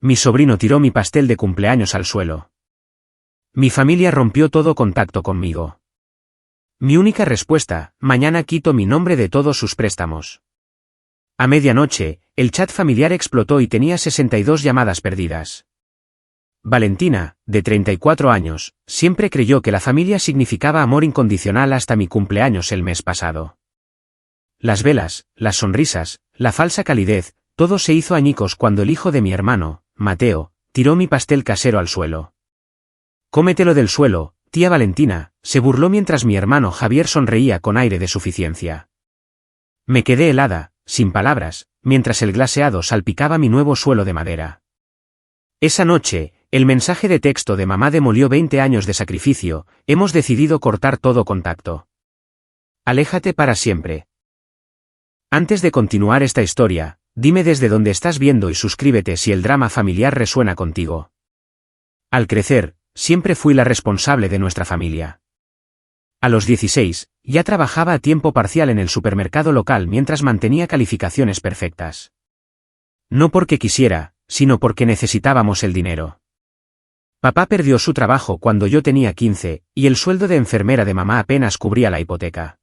mi sobrino tiró mi pastel de cumpleaños al suelo. Mi familia rompió todo contacto conmigo. Mi única respuesta: mañana quito mi nombre de todos sus préstamos. A medianoche, el chat familiar explotó y tenía 62 llamadas perdidas. Valentina, de 34 años, siempre creyó que la familia significaba amor incondicional hasta mi cumpleaños el mes pasado. Las velas, las sonrisas, la falsa calidez, todo se hizo añicos cuando el hijo de mi hermano, Mateo, tiró mi pastel casero al suelo. «Cómetelo del suelo, tía Valentina», se burló mientras mi hermano Javier sonreía con aire de suficiencia. Me quedé helada, sin palabras, mientras el glaseado salpicaba mi nuevo suelo de madera. Esa noche, el mensaje de texto de mamá demolió 20 años de sacrificio: hemos decidido cortar todo contacto. Aléjate para siempre. Antes de continuar esta historia, dime desde dónde estás viendo y suscríbete si el drama familiar resuena contigo. Al crecer, siempre fui la responsable de nuestra familia. A los 16, ya trabajaba a tiempo parcial en el supermercado local mientras mantenía calificaciones perfectas. No porque quisiera, sino porque necesitábamos el dinero. Papá perdió su trabajo cuando yo tenía 15, y el sueldo de enfermera de mamá apenas cubría la hipoteca.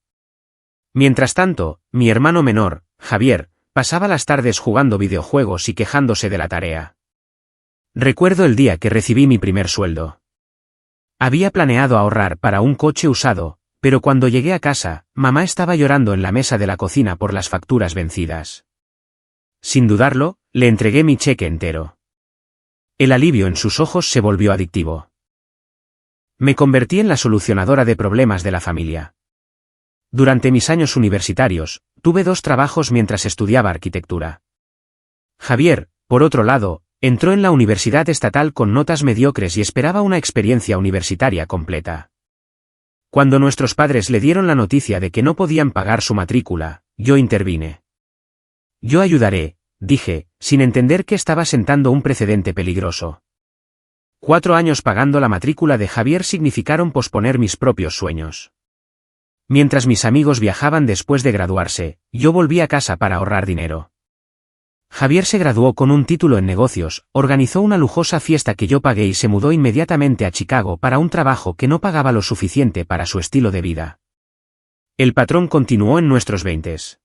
Mientras tanto, mi hermano menor, Javier, pasaba las tardes jugando videojuegos y quejándose de la tarea. Recuerdo el día que recibí mi primer sueldo. Había planeado ahorrar para un coche usado, pero cuando llegué a casa, mamá estaba llorando en la mesa de la cocina por las facturas vencidas. Sin dudarlo, le entregué mi cheque entero. El alivio en sus ojos se volvió adictivo. Me convertí en la solucionadora de problemas de la familia. Durante mis años universitarios, tuve 2 trabajos mientras estudiaba arquitectura. Javier, por otro lado, entró en la universidad estatal con notas mediocres y esperaba una experiencia universitaria completa. Cuando nuestros padres le dieron la noticia de que no podían pagar su matrícula, yo intervine. Yo ayudaré, dije, sin entender que estaba sentando un precedente peligroso. 4 años pagando la matrícula de Javier significaron posponer mis propios sueños. Mientras mis amigos viajaban después de graduarse, yo volví a casa para ahorrar dinero. Javier se graduó con un título en negocios, organizó una lujosa fiesta que yo pagué y se mudó inmediatamente a Chicago para un trabajo que no pagaba lo suficiente para su estilo de vida. El patrón continuó en nuestros 20s.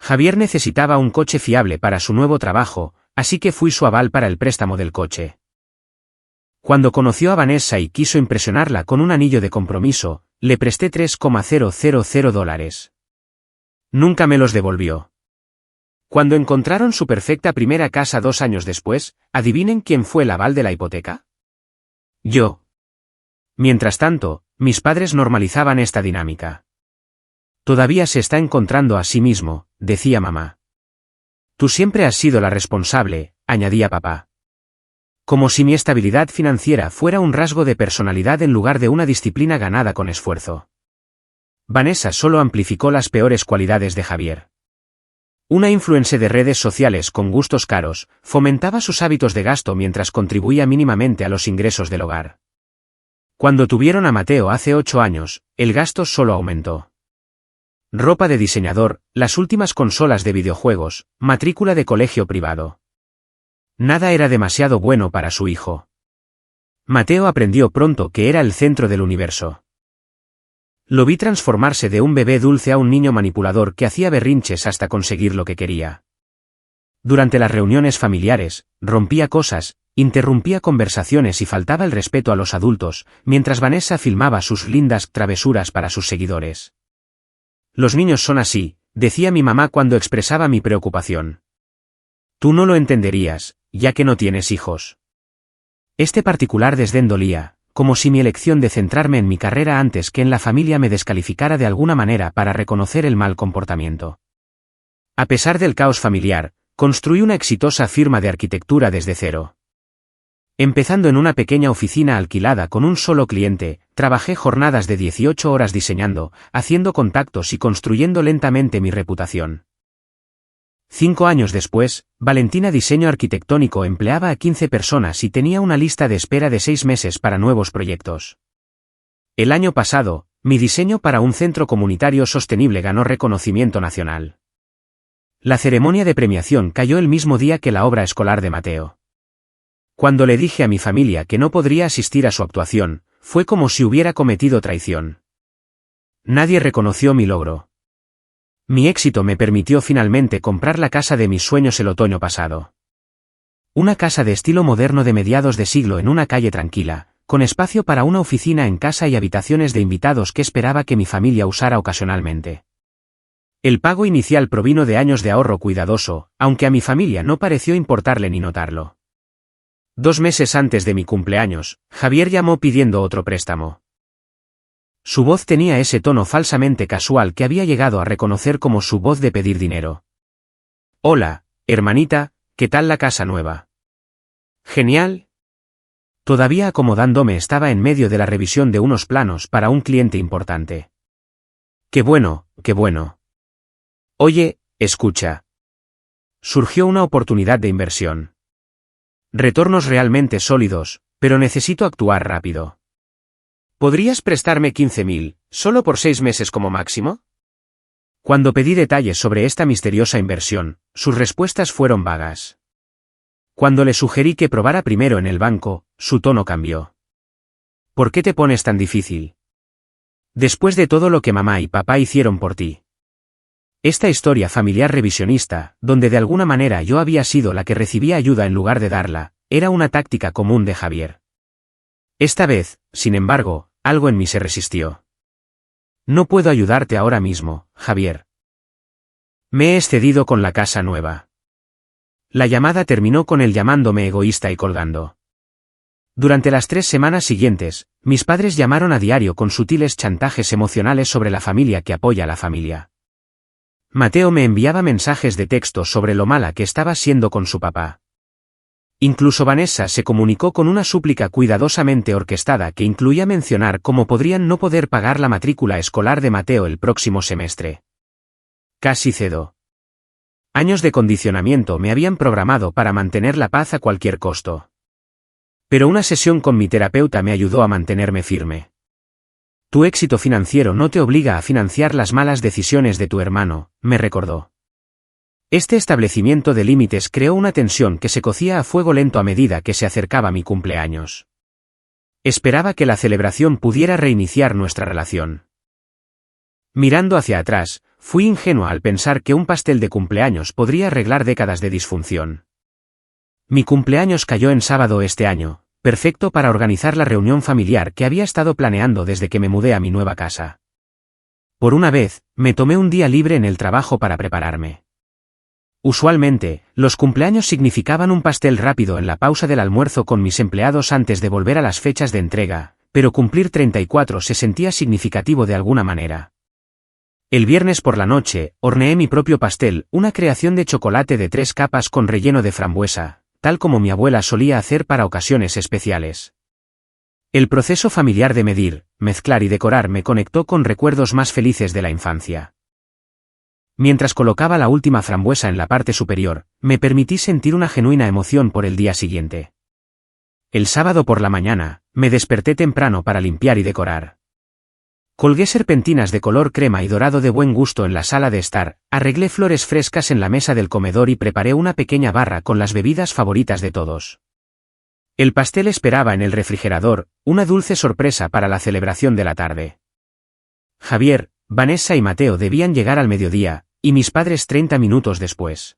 Javier necesitaba un coche fiable para su nuevo trabajo, así que fui su aval para el préstamo del coche. Cuando conoció a Vanessa y quiso impresionarla con un anillo de compromiso, le presté $3,000. Nunca me los devolvió. Cuando encontraron su perfecta primera casa 2 años después, ¿adivinen quién fue el aval de la hipoteca? Yo. Mientras tanto, mis padres normalizaban esta dinámica. Todavía se está encontrando a sí mismo, decía mamá. Tú siempre has sido la responsable, añadía papá. Como si mi estabilidad financiera fuera un rasgo de personalidad en lugar de una disciplina ganada con esfuerzo. Vanessa solo amplificó las peores cualidades de Javier. Una influencer de redes sociales con gustos caros, fomentaba sus hábitos de gasto mientras contribuía mínimamente a los ingresos del hogar. Cuando tuvieron a Mateo hace 8 años, el gasto solo aumentó. Ropa de diseñador, las últimas consolas de videojuegos, matrícula de colegio privado. Nada era demasiado bueno para su hijo. Mateo aprendió pronto que era el centro del universo. Lo vi transformarse de un bebé dulce a un niño manipulador que hacía berrinches hasta conseguir lo que quería. Durante las reuniones familiares, rompía cosas, interrumpía conversaciones y faltaba el respeto a los adultos, mientras Vanessa filmaba sus lindas travesuras para sus seguidores. Los niños son así, decía mi mamá cuando expresaba mi preocupación. Tú no lo entenderías, ya que no tienes hijos. Este particular desdén dolía, como si mi elección de centrarme en mi carrera antes que en la familia me descalificara de alguna manera para reconocer el mal comportamiento. A pesar del caos familiar, construí una exitosa firma de arquitectura desde cero. Empezando en una pequeña oficina alquilada con un solo cliente, trabajé jornadas de 18 horas diseñando, haciendo contactos y construyendo lentamente mi reputación. 5 años después, Valentina Diseño Arquitectónico empleaba a 15 personas y tenía una lista de espera de 6 meses para nuevos proyectos. El año pasado, mi diseño para un centro comunitario sostenible ganó reconocimiento nacional. La ceremonia de premiación cayó el mismo día que la obra escolar de Mateo. Cuando le dije a mi familia que no podría asistir a su actuación, fue como si hubiera cometido traición. Nadie reconoció mi logro. Mi éxito me permitió finalmente comprar la casa de mis sueños el otoño pasado. Una casa de estilo moderno de mediados de siglo en una calle tranquila, con espacio para una oficina en casa y habitaciones de invitados que esperaba que mi familia usara ocasionalmente. El pago inicial provino de años de ahorro cuidadoso, aunque a mi familia no pareció importarle ni notarlo. 2 meses antes de mi cumpleaños, Javier llamó pidiendo otro préstamo. Su voz tenía ese tono falsamente casual que había llegado a reconocer como su voz de pedir dinero. Hola, hermanita, ¿qué tal la casa nueva? Genial. Todavía acomodándome estaba en medio de la revisión de unos planos para un cliente importante. Qué bueno, qué bueno. Oye, escucha. Surgió una oportunidad de inversión. Retornos realmente sólidos, pero necesito actuar rápido. ¿Podrías prestarme 15.000, solo por 6 meses como máximo? Cuando pedí detalles sobre esta misteriosa inversión, sus respuestas fueron vagas. Cuando le sugerí que probara primero en el banco, su tono cambió. ¿Por qué te pones tan difícil? Después de todo lo que mamá y papá hicieron por ti. Esta historia familiar revisionista, donde de alguna manera yo había sido la que recibía ayuda en lugar de darla, era una táctica común de Javier. Esta vez, sin embargo, algo en mí se resistió. No puedo ayudarte ahora mismo, Javier. Me he excedido con la casa nueva. La llamada terminó con él llamándome egoísta y colgando. Durante las 3 semanas siguientes, mis padres llamaron a diario con sutiles chantajes emocionales sobre la familia que apoya a la familia. Mateo me enviaba mensajes de texto sobre lo mala que estaba siendo con su papá. Incluso Vanessa se comunicó con una súplica cuidadosamente orquestada que incluía mencionar cómo podrían no poder pagar la matrícula escolar de Mateo el próximo semestre. Casi cedo. Años de condicionamiento me habían programado para mantener la paz a cualquier costo. Pero una sesión con mi terapeuta me ayudó a mantenerme firme. Tu éxito financiero no te obliga a financiar las malas decisiones de tu hermano, me recordó. Este establecimiento de límites creó una tensión que se cocía a fuego lento a medida que se acercaba mi cumpleaños. Esperaba que la celebración pudiera reiniciar nuestra relación. Mirando hacia atrás, fui ingenua al pensar que un pastel de cumpleaños podría arreglar décadas de disfunción. Mi cumpleaños cayó en sábado este año, perfecto para organizar la reunión familiar que había estado planeando desde que me mudé a mi nueva casa. Por una vez, me tomé un día libre en el trabajo para prepararme. Usualmente, los cumpleaños significaban un pastel rápido en la pausa del almuerzo con mis empleados antes de volver a las fechas de entrega, pero cumplir 34 se sentía significativo de alguna manera. El viernes por la noche, horneé mi propio pastel, una creación de chocolate de 3 capas con relleno de frambuesa, tal como mi abuela solía hacer para ocasiones especiales. El proceso familiar de medir, mezclar y decorar me conectó con recuerdos más felices de la infancia. Mientras colocaba la última frambuesa en la parte superior, me permití sentir una genuina emoción por el día siguiente. El sábado por la mañana, me desperté temprano para limpiar y decorar. Colgué serpentinas de color crema y dorado de buen gusto en la sala de estar, arreglé flores frescas en la mesa del comedor y preparé una pequeña barra con las bebidas favoritas de todos. El pastel esperaba en el refrigerador, una dulce sorpresa para la celebración de la tarde. Javier, Vanessa y Mateo debían llegar al mediodía, y mis padres 30 minutos después.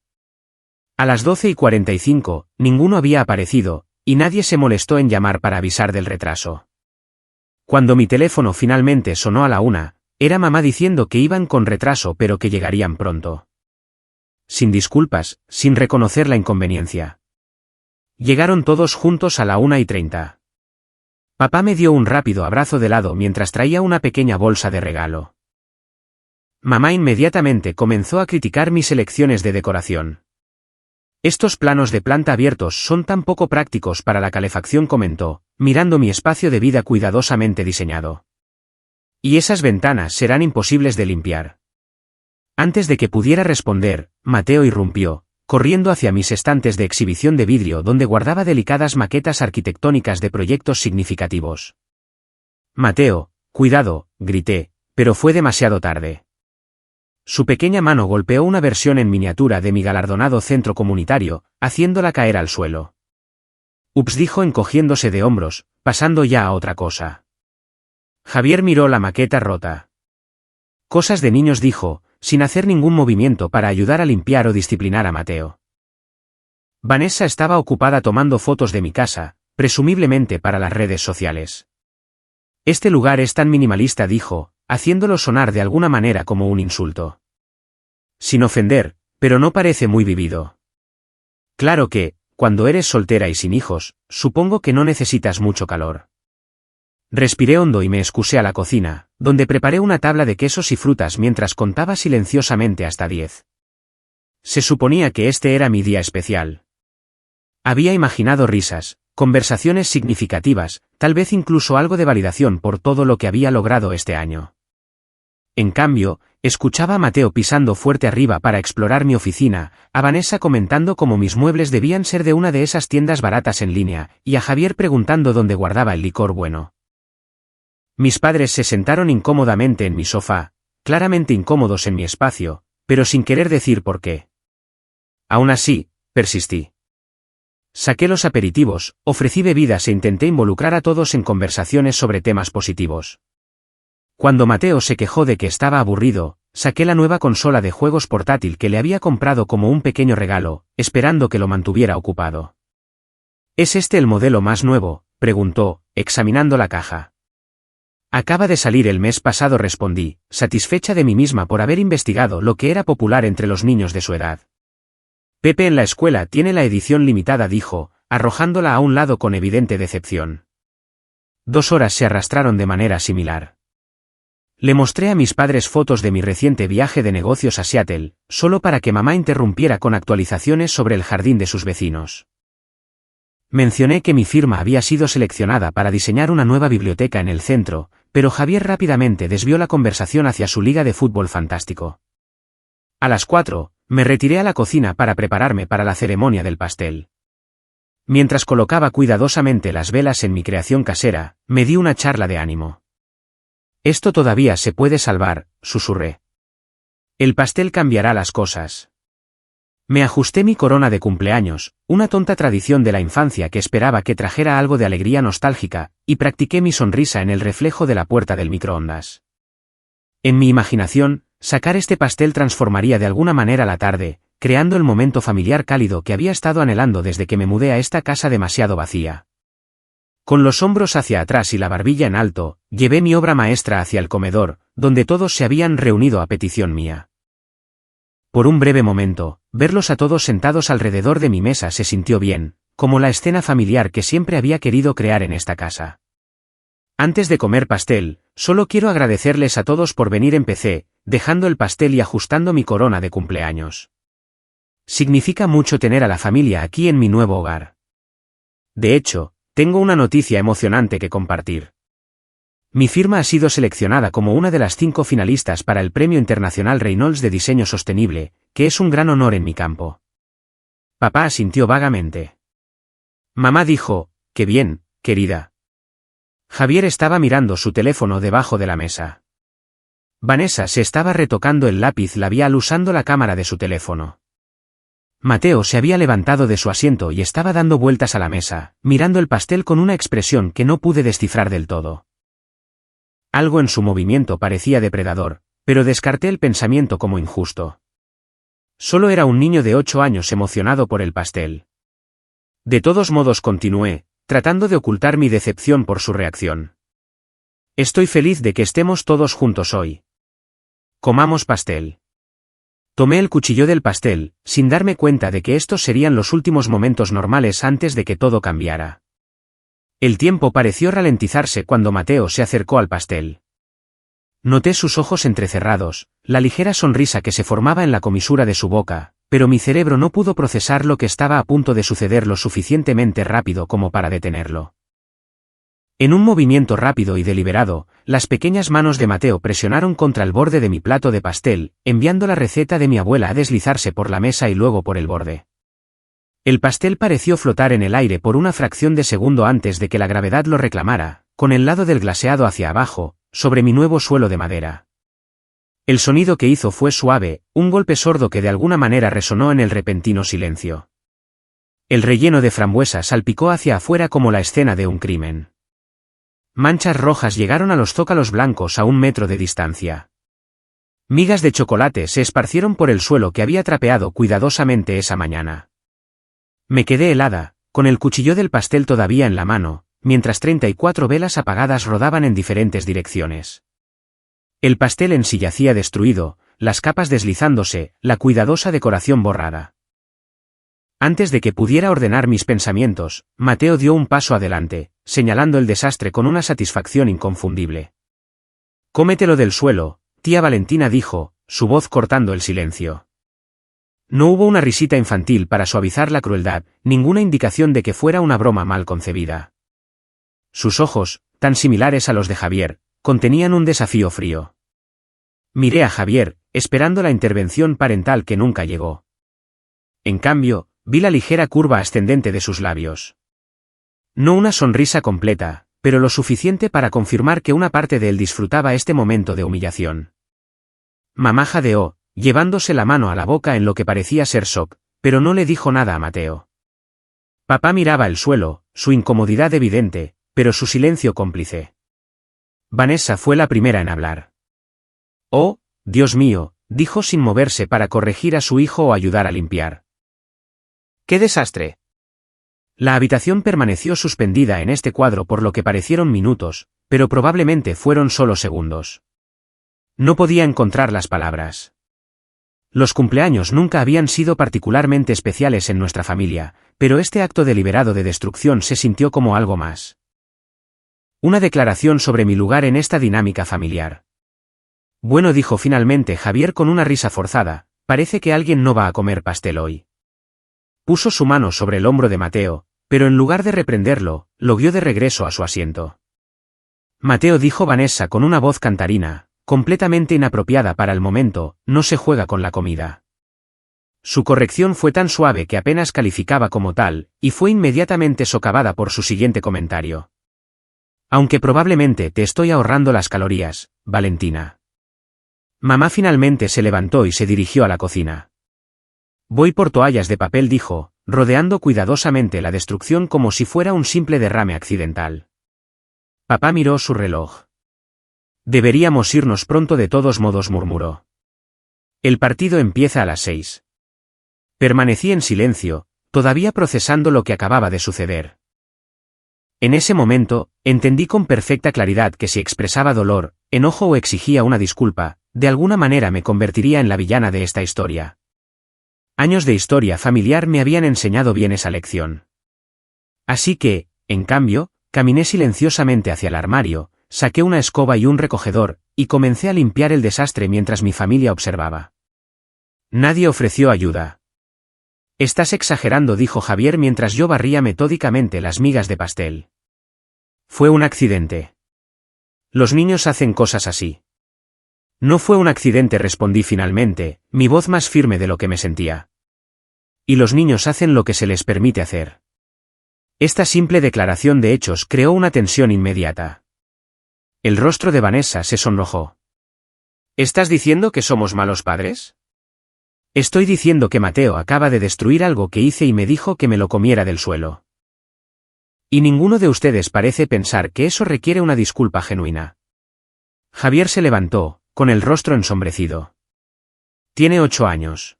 A las 12:45, ninguno había aparecido, y nadie se molestó en llamar para avisar del retraso. Cuando mi teléfono finalmente sonó a la 1, era mamá diciendo que iban con retraso pero que llegarían pronto. Sin disculpas, sin reconocer la inconveniencia. Llegaron todos juntos a la 1:30. Papá me dio un rápido abrazo de lado mientras traía una pequeña bolsa de regalo. Mamá inmediatamente comenzó a criticar mis elecciones de decoración. Estos planos de planta abiertos son tan poco prácticos para la calefacción, comentó, mirando mi espacio de vida cuidadosamente diseñado. Y esas ventanas serán imposibles de limpiar. Antes de que pudiera responder, Mateo irrumpió, corriendo hacia mis estantes de exhibición de vidrio donde guardaba delicadas maquetas arquitectónicas de proyectos significativos. Mateo, cuidado, grité, pero fue demasiado tarde. Su pequeña mano golpeó una versión en miniatura de mi galardonado centro comunitario, haciéndola caer al suelo. Ups, dijo encogiéndose de hombros, pasando ya a otra cosa. Javier miró la maqueta rota. Cosas de niños, dijo, sin hacer ningún movimiento para ayudar a limpiar o disciplinar a Mateo. Vanessa estaba ocupada tomando fotos de mi casa, presumiblemente para las redes sociales. Este lugar es tan minimalista, dijo, haciéndolo sonar de alguna manera como un insulto. Sin ofender, pero no parece muy vivido. Claro que, cuando eres soltera y sin hijos, supongo que no necesitas mucho calor. Respiré hondo y me excusé a la cocina, donde preparé una tabla de quesos y frutas mientras contaba silenciosamente hasta 10. Se suponía que este era mi día especial. Había imaginado risas, conversaciones significativas, tal vez incluso algo de validación por todo lo que había logrado este año. En cambio, escuchaba a Mateo pisando fuerte arriba para explorar mi oficina, a Vanessa comentando cómo mis muebles debían ser de una de esas tiendas baratas en línea, y a Javier preguntando dónde guardaba el licor bueno. Mis padres se sentaron incómodamente en mi sofá, claramente incómodos en mi espacio, pero sin querer decir por qué. Aún así, persistí. Saqué los aperitivos, ofrecí bebidas e intenté involucrar a todos en conversaciones sobre temas positivos. Cuando Mateo se quejó de que estaba aburrido, saqué la nueva consola de juegos portátil que le había comprado como un pequeño regalo, esperando que lo mantuviera ocupado. ¿Es este el modelo más nuevo?, preguntó, examinando la caja. Acaba de salir el mes pasado, respondí, satisfecha de mí misma por haber investigado lo que era popular entre los niños de su edad. Pepe en la escuela tiene la edición limitada, dijo, arrojándola a un lado con evidente decepción. 2 horas se arrastraron de manera similar. Le mostré a mis padres fotos de mi reciente viaje de negocios a Seattle, solo para que mamá interrumpiera con actualizaciones sobre el jardín de sus vecinos. Mencioné que mi firma había sido seleccionada para diseñar una nueva biblioteca en el centro, pero Javier rápidamente desvió la conversación hacia su liga de fútbol fantástico. A las 4, me retiré a la cocina para prepararme para la ceremonia del pastel. Mientras colocaba cuidadosamente las velas en mi creación casera, me di una charla de ánimo. Esto todavía se puede salvar, susurré. El pastel cambiará las cosas. Me ajusté mi corona de cumpleaños, una tonta tradición de la infancia que esperaba que trajera algo de alegría nostálgica, y practiqué mi sonrisa en el reflejo de la puerta del microondas. En mi imaginación, sacar este pastel transformaría de alguna manera la tarde, creando el momento familiar cálido que había estado anhelando desde que me mudé a esta casa demasiado vacía. Con los hombros hacia atrás y la barbilla en alto, llevé mi obra maestra hacia el comedor, donde todos se habían reunido a petición mía. Por un breve momento, verlos a todos sentados alrededor de mi mesa se sintió bien, como la escena familiar que siempre había querido crear en esta casa. Antes de comer pastel, solo quiero agradecerles a todos por venir, empecé, dejando el pastel y ajustando mi corona de cumpleaños. Significa mucho tener a la familia aquí en mi nuevo hogar. De hecho, tengo una noticia emocionante que compartir. Mi firma ha sido seleccionada como una de las 5 finalistas para el Premio Internacional Reynolds de Diseño Sostenible, que es un gran honor en mi campo. Papá asintió vagamente. Mamá dijo, «Qué bien, querida». Javier estaba mirando su teléfono debajo de la mesa. Vanessa se estaba retocando el lápiz labial usando la cámara de su teléfono. Mateo se había levantado de su asiento y estaba dando vueltas a la mesa, mirando el pastel con una expresión que no pude descifrar del todo. Algo en su movimiento parecía depredador, pero descarté el pensamiento como injusto. Solo era un niño de 8 años emocionado por el pastel. De todos modos continué, tratando de ocultar mi decepción por su reacción. Estoy feliz de que estemos todos juntos hoy. Comamos pastel. Tomé el cuchillo del pastel, sin darme cuenta de que estos serían los últimos momentos normales antes de que todo cambiara. El tiempo pareció ralentizarse cuando Mateo se acercó al pastel. Noté sus ojos entrecerrados, la ligera sonrisa que se formaba en la comisura de su boca, pero mi cerebro no pudo procesar lo que estaba a punto de suceder lo suficientemente rápido como para detenerlo. En un movimiento rápido y deliberado, las pequeñas manos de Mateo presionaron contra el borde de mi plato de pastel, enviando la receta de mi abuela a deslizarse por la mesa y luego por el borde. El pastel pareció flotar en el aire por una fracción de segundo antes de que la gravedad lo reclamara, con el lado del glaseado hacia abajo, sobre mi nuevo suelo de madera. El sonido que hizo fue suave, un golpe sordo que de alguna manera resonó en el repentino silencio. El relleno de frambuesa salpicó hacia afuera como la escena de un crimen. Manchas rojas llegaron a los zócalos blancos a 1 metro de distancia. Migas de chocolate se esparcieron por el suelo que había trapeado cuidadosamente esa mañana. Me quedé helada, con el cuchillo del pastel todavía en la mano, mientras 34 velas apagadas rodaban en diferentes direcciones. El pastel en sí yacía destruido, las capas deslizándose, la cuidadosa decoración borrada. Antes de que pudiera ordenar mis pensamientos, Mateo dio un paso adelante, señalando el desastre con una satisfacción inconfundible. «Cómetelo del suelo», tía Valentina dijo, su voz cortando el silencio. No hubo una risita infantil para suavizar la crueldad, ninguna indicación de que fuera una broma mal concebida. Sus ojos, tan similares a los de Javier, contenían un desafío frío. Miré a Javier, esperando la intervención parental que nunca llegó. En cambio, vi la ligera curva ascendente de sus labios. No una sonrisa completa, pero lo suficiente para confirmar que una parte de él disfrutaba este momento de humillación. Mamá jadeó, llevándose la mano a la boca en lo que parecía ser shock, pero no le dijo nada a Mateo. Papá miraba el suelo, su incomodidad evidente, pero su silencio cómplice. Vanessa fue la primera en hablar. «Oh, Dios mío», dijo sin moverse para corregir a su hijo o ayudar a limpiar. ¡Qué desastre! La habitación permaneció suspendida en este cuadro por lo que parecieron minutos, pero probablemente fueron solo segundos. No podía encontrar las palabras. Los cumpleaños nunca habían sido particularmente especiales en nuestra familia, pero este acto deliberado de destrucción se sintió como algo más. Una declaración sobre mi lugar en esta dinámica familiar. Bueno, dijo finalmente Javier con una risa forzada, parece que alguien no va a comer pastel hoy. Puso su mano sobre el hombro de Mateo, pero en lugar de reprenderlo, lo guió de regreso a su asiento. Mateo, dijo Vanessa con una voz cantarina, completamente inapropiada para el momento, no se juega con la comida. Su corrección fue tan suave que apenas calificaba como tal, y fue inmediatamente socavada por su siguiente comentario. Aunque probablemente te estoy ahorrando las calorías, Valentina. Mamá finalmente se levantó y se dirigió a la cocina. Voy por toallas de papel, dijo, rodeando cuidadosamente la destrucción como si fuera un simple derrame accidental. Papá miró su reloj. Deberíamos irnos pronto de todos modos, murmuró. El partido empieza a las 6. Permanecí en silencio, todavía procesando lo que acababa de suceder. En ese momento, entendí con perfecta claridad que si expresaba dolor, enojo o exigía una disculpa, de alguna manera me convertiría en la villana de esta historia. Años de historia familiar me habían enseñado bien esa lección. Así que, en cambio, caminé silenciosamente hacia el armario, saqué una escoba y un recogedor, y comencé a limpiar el desastre mientras mi familia observaba. Nadie ofreció ayuda. Estás exagerando, dijo Javier mientras yo barría metódicamente las migas de pastel. Fue un accidente. Los niños hacen cosas así. No fue un accidente, respondí finalmente, mi voz más firme de lo que me sentía. Y los niños hacen lo que se les permite hacer. Esta simple declaración de hechos creó una tensión inmediata. El rostro de Vanessa se sonrojó. ¿Estás diciendo que somos malos padres? Estoy diciendo que Mateo acaba de destruir algo que hice y me dijo que me lo comiera del suelo. Y ninguno de ustedes parece pensar que eso requiere una disculpa genuina. Javier se levantó, con el rostro ensombrecido. Tiene 8 años.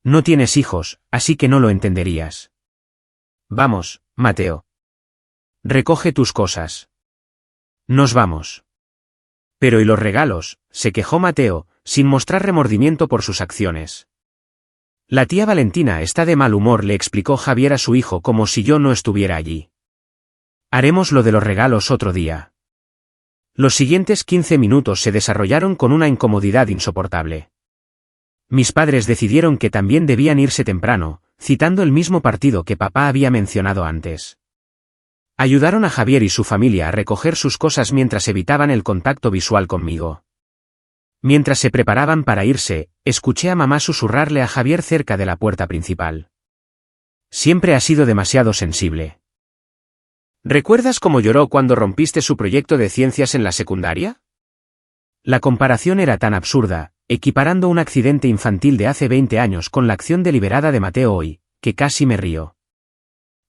No tienes hijos, así que no lo entenderías. Vamos, Mateo. Recoge tus cosas. Nos vamos. Pero ¿y los regalos?, se quejó Mateo, sin mostrar remordimiento por sus acciones. La tía Valentina está de mal humor, le explicó Javier a su hijo como si yo no estuviera allí. Haremos lo de los regalos otro día. Los siguientes 15 minutos se desarrollaron con una incomodidad insoportable. Mis padres decidieron que también debían irse temprano, citando el mismo partido que papá había mencionado antes. Ayudaron a Javier y su familia a recoger sus cosas mientras evitaban el contacto visual conmigo. Mientras se preparaban para irse, escuché a mamá susurrarle a Javier cerca de la puerta principal. Siempre ha sido demasiado sensible. ¿Recuerdas cómo lloró cuando rompiste su proyecto de ciencias en la secundaria? La comparación era tan absurda, equiparando un accidente infantil de hace 20 años con la acción deliberada de Mateo hoy, que casi me río.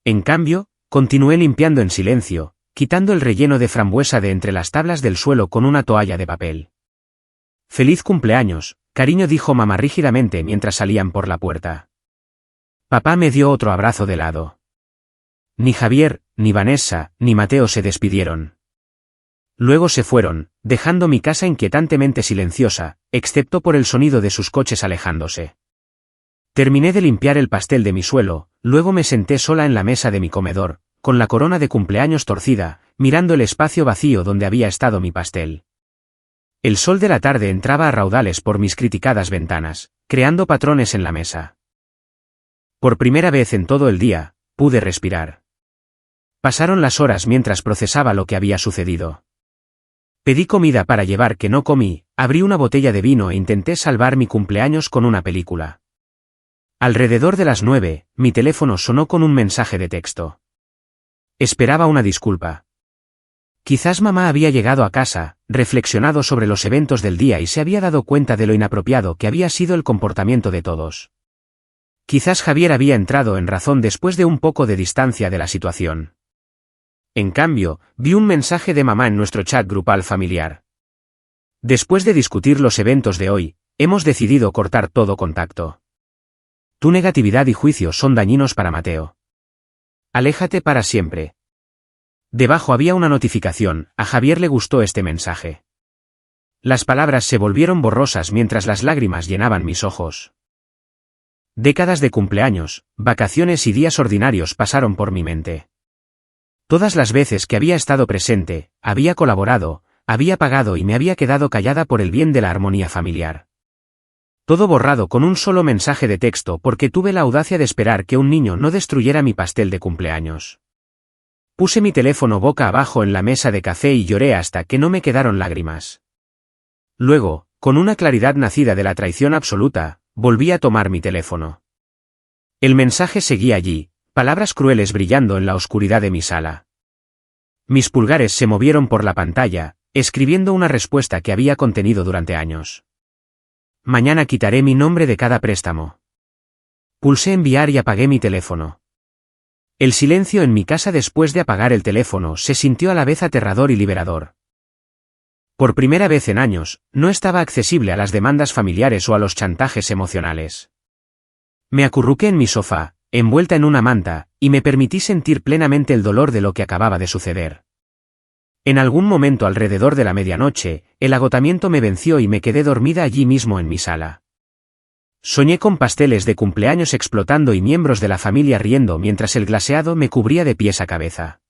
En cambio, continué limpiando en silencio, quitando el relleno de frambuesa de entre las tablas del suelo con una toalla de papel. «Feliz cumpleaños, cariño», dijo mamá rígidamente mientras salían por la puerta. Papá me dio otro abrazo de lado. Ni Javier, ni Vanessa, ni Mateo se despidieron. Luego se fueron, dejando mi casa inquietantemente silenciosa, excepto por el sonido de sus coches alejándose. Terminé de limpiar el pastel de mi suelo, luego me senté sola en la mesa de mi comedor, con la corona de cumpleaños torcida, mirando el espacio vacío donde había estado mi pastel. El sol de la tarde entraba a raudales por mis criticadas ventanas, creando patrones en la mesa. Por primera vez en todo el día, pude respirar. Pasaron las horas mientras procesaba lo que había sucedido. Pedí comida para llevar que no comí, abrí una botella de vino e intenté salvar mi cumpleaños con una película. Alrededor de las 9, mi teléfono sonó con un mensaje de texto. Esperaba una disculpa. Quizás mamá había llegado a casa, reflexionado sobre los eventos del día y se había dado cuenta de lo inapropiado que había sido el comportamiento de todos. Quizás Javier había entrado en razón después de un poco de distancia de la situación. En cambio, vi un mensaje de mamá en nuestro chat grupal familiar. Después de discutir los eventos de hoy, hemos decidido cortar todo contacto. Tu negatividad y juicio son dañinos para Mateo. Aléjate para siempre. Debajo había una notificación, a Javier le gustó este mensaje. Las palabras se volvieron borrosas mientras las lágrimas llenaban mis ojos. Décadas de cumpleaños, vacaciones y días ordinarios pasaron por mi mente. Todas las veces que había estado presente, había colaborado, había pagado y me había quedado callada por el bien de la armonía familiar. Todo borrado con un solo mensaje de texto porque tuve la audacia de esperar que un niño no destruyera mi pastel de cumpleaños. Puse mi teléfono boca abajo en la mesa de café y lloré hasta que no me quedaron lágrimas. Luego, con una claridad nacida de la traición absoluta, volví a tomar mi teléfono. El mensaje seguía allí, palabras crueles brillando en la oscuridad de mi sala. Mis pulgares se movieron por la pantalla, escribiendo una respuesta que había contenido durante años. Mañana quitaré mi nombre de cada préstamo. Pulsé enviar y apagué mi teléfono. El silencio en mi casa después de apagar el teléfono se sintió a la vez aterrador y liberador. Por primera vez en años, no estaba accesible a las demandas familiares o a los chantajes emocionales. Me acurruqué en mi sofá, envuelta en una manta, y me permití sentir plenamente el dolor de lo que acababa de suceder. En algún momento alrededor de la medianoche, el agotamiento me venció y me quedé dormida allí mismo en mi sala. Soñé con pasteles de cumpleaños explotando y miembros de la familia riendo mientras el glaseado me cubría de pies a cabeza.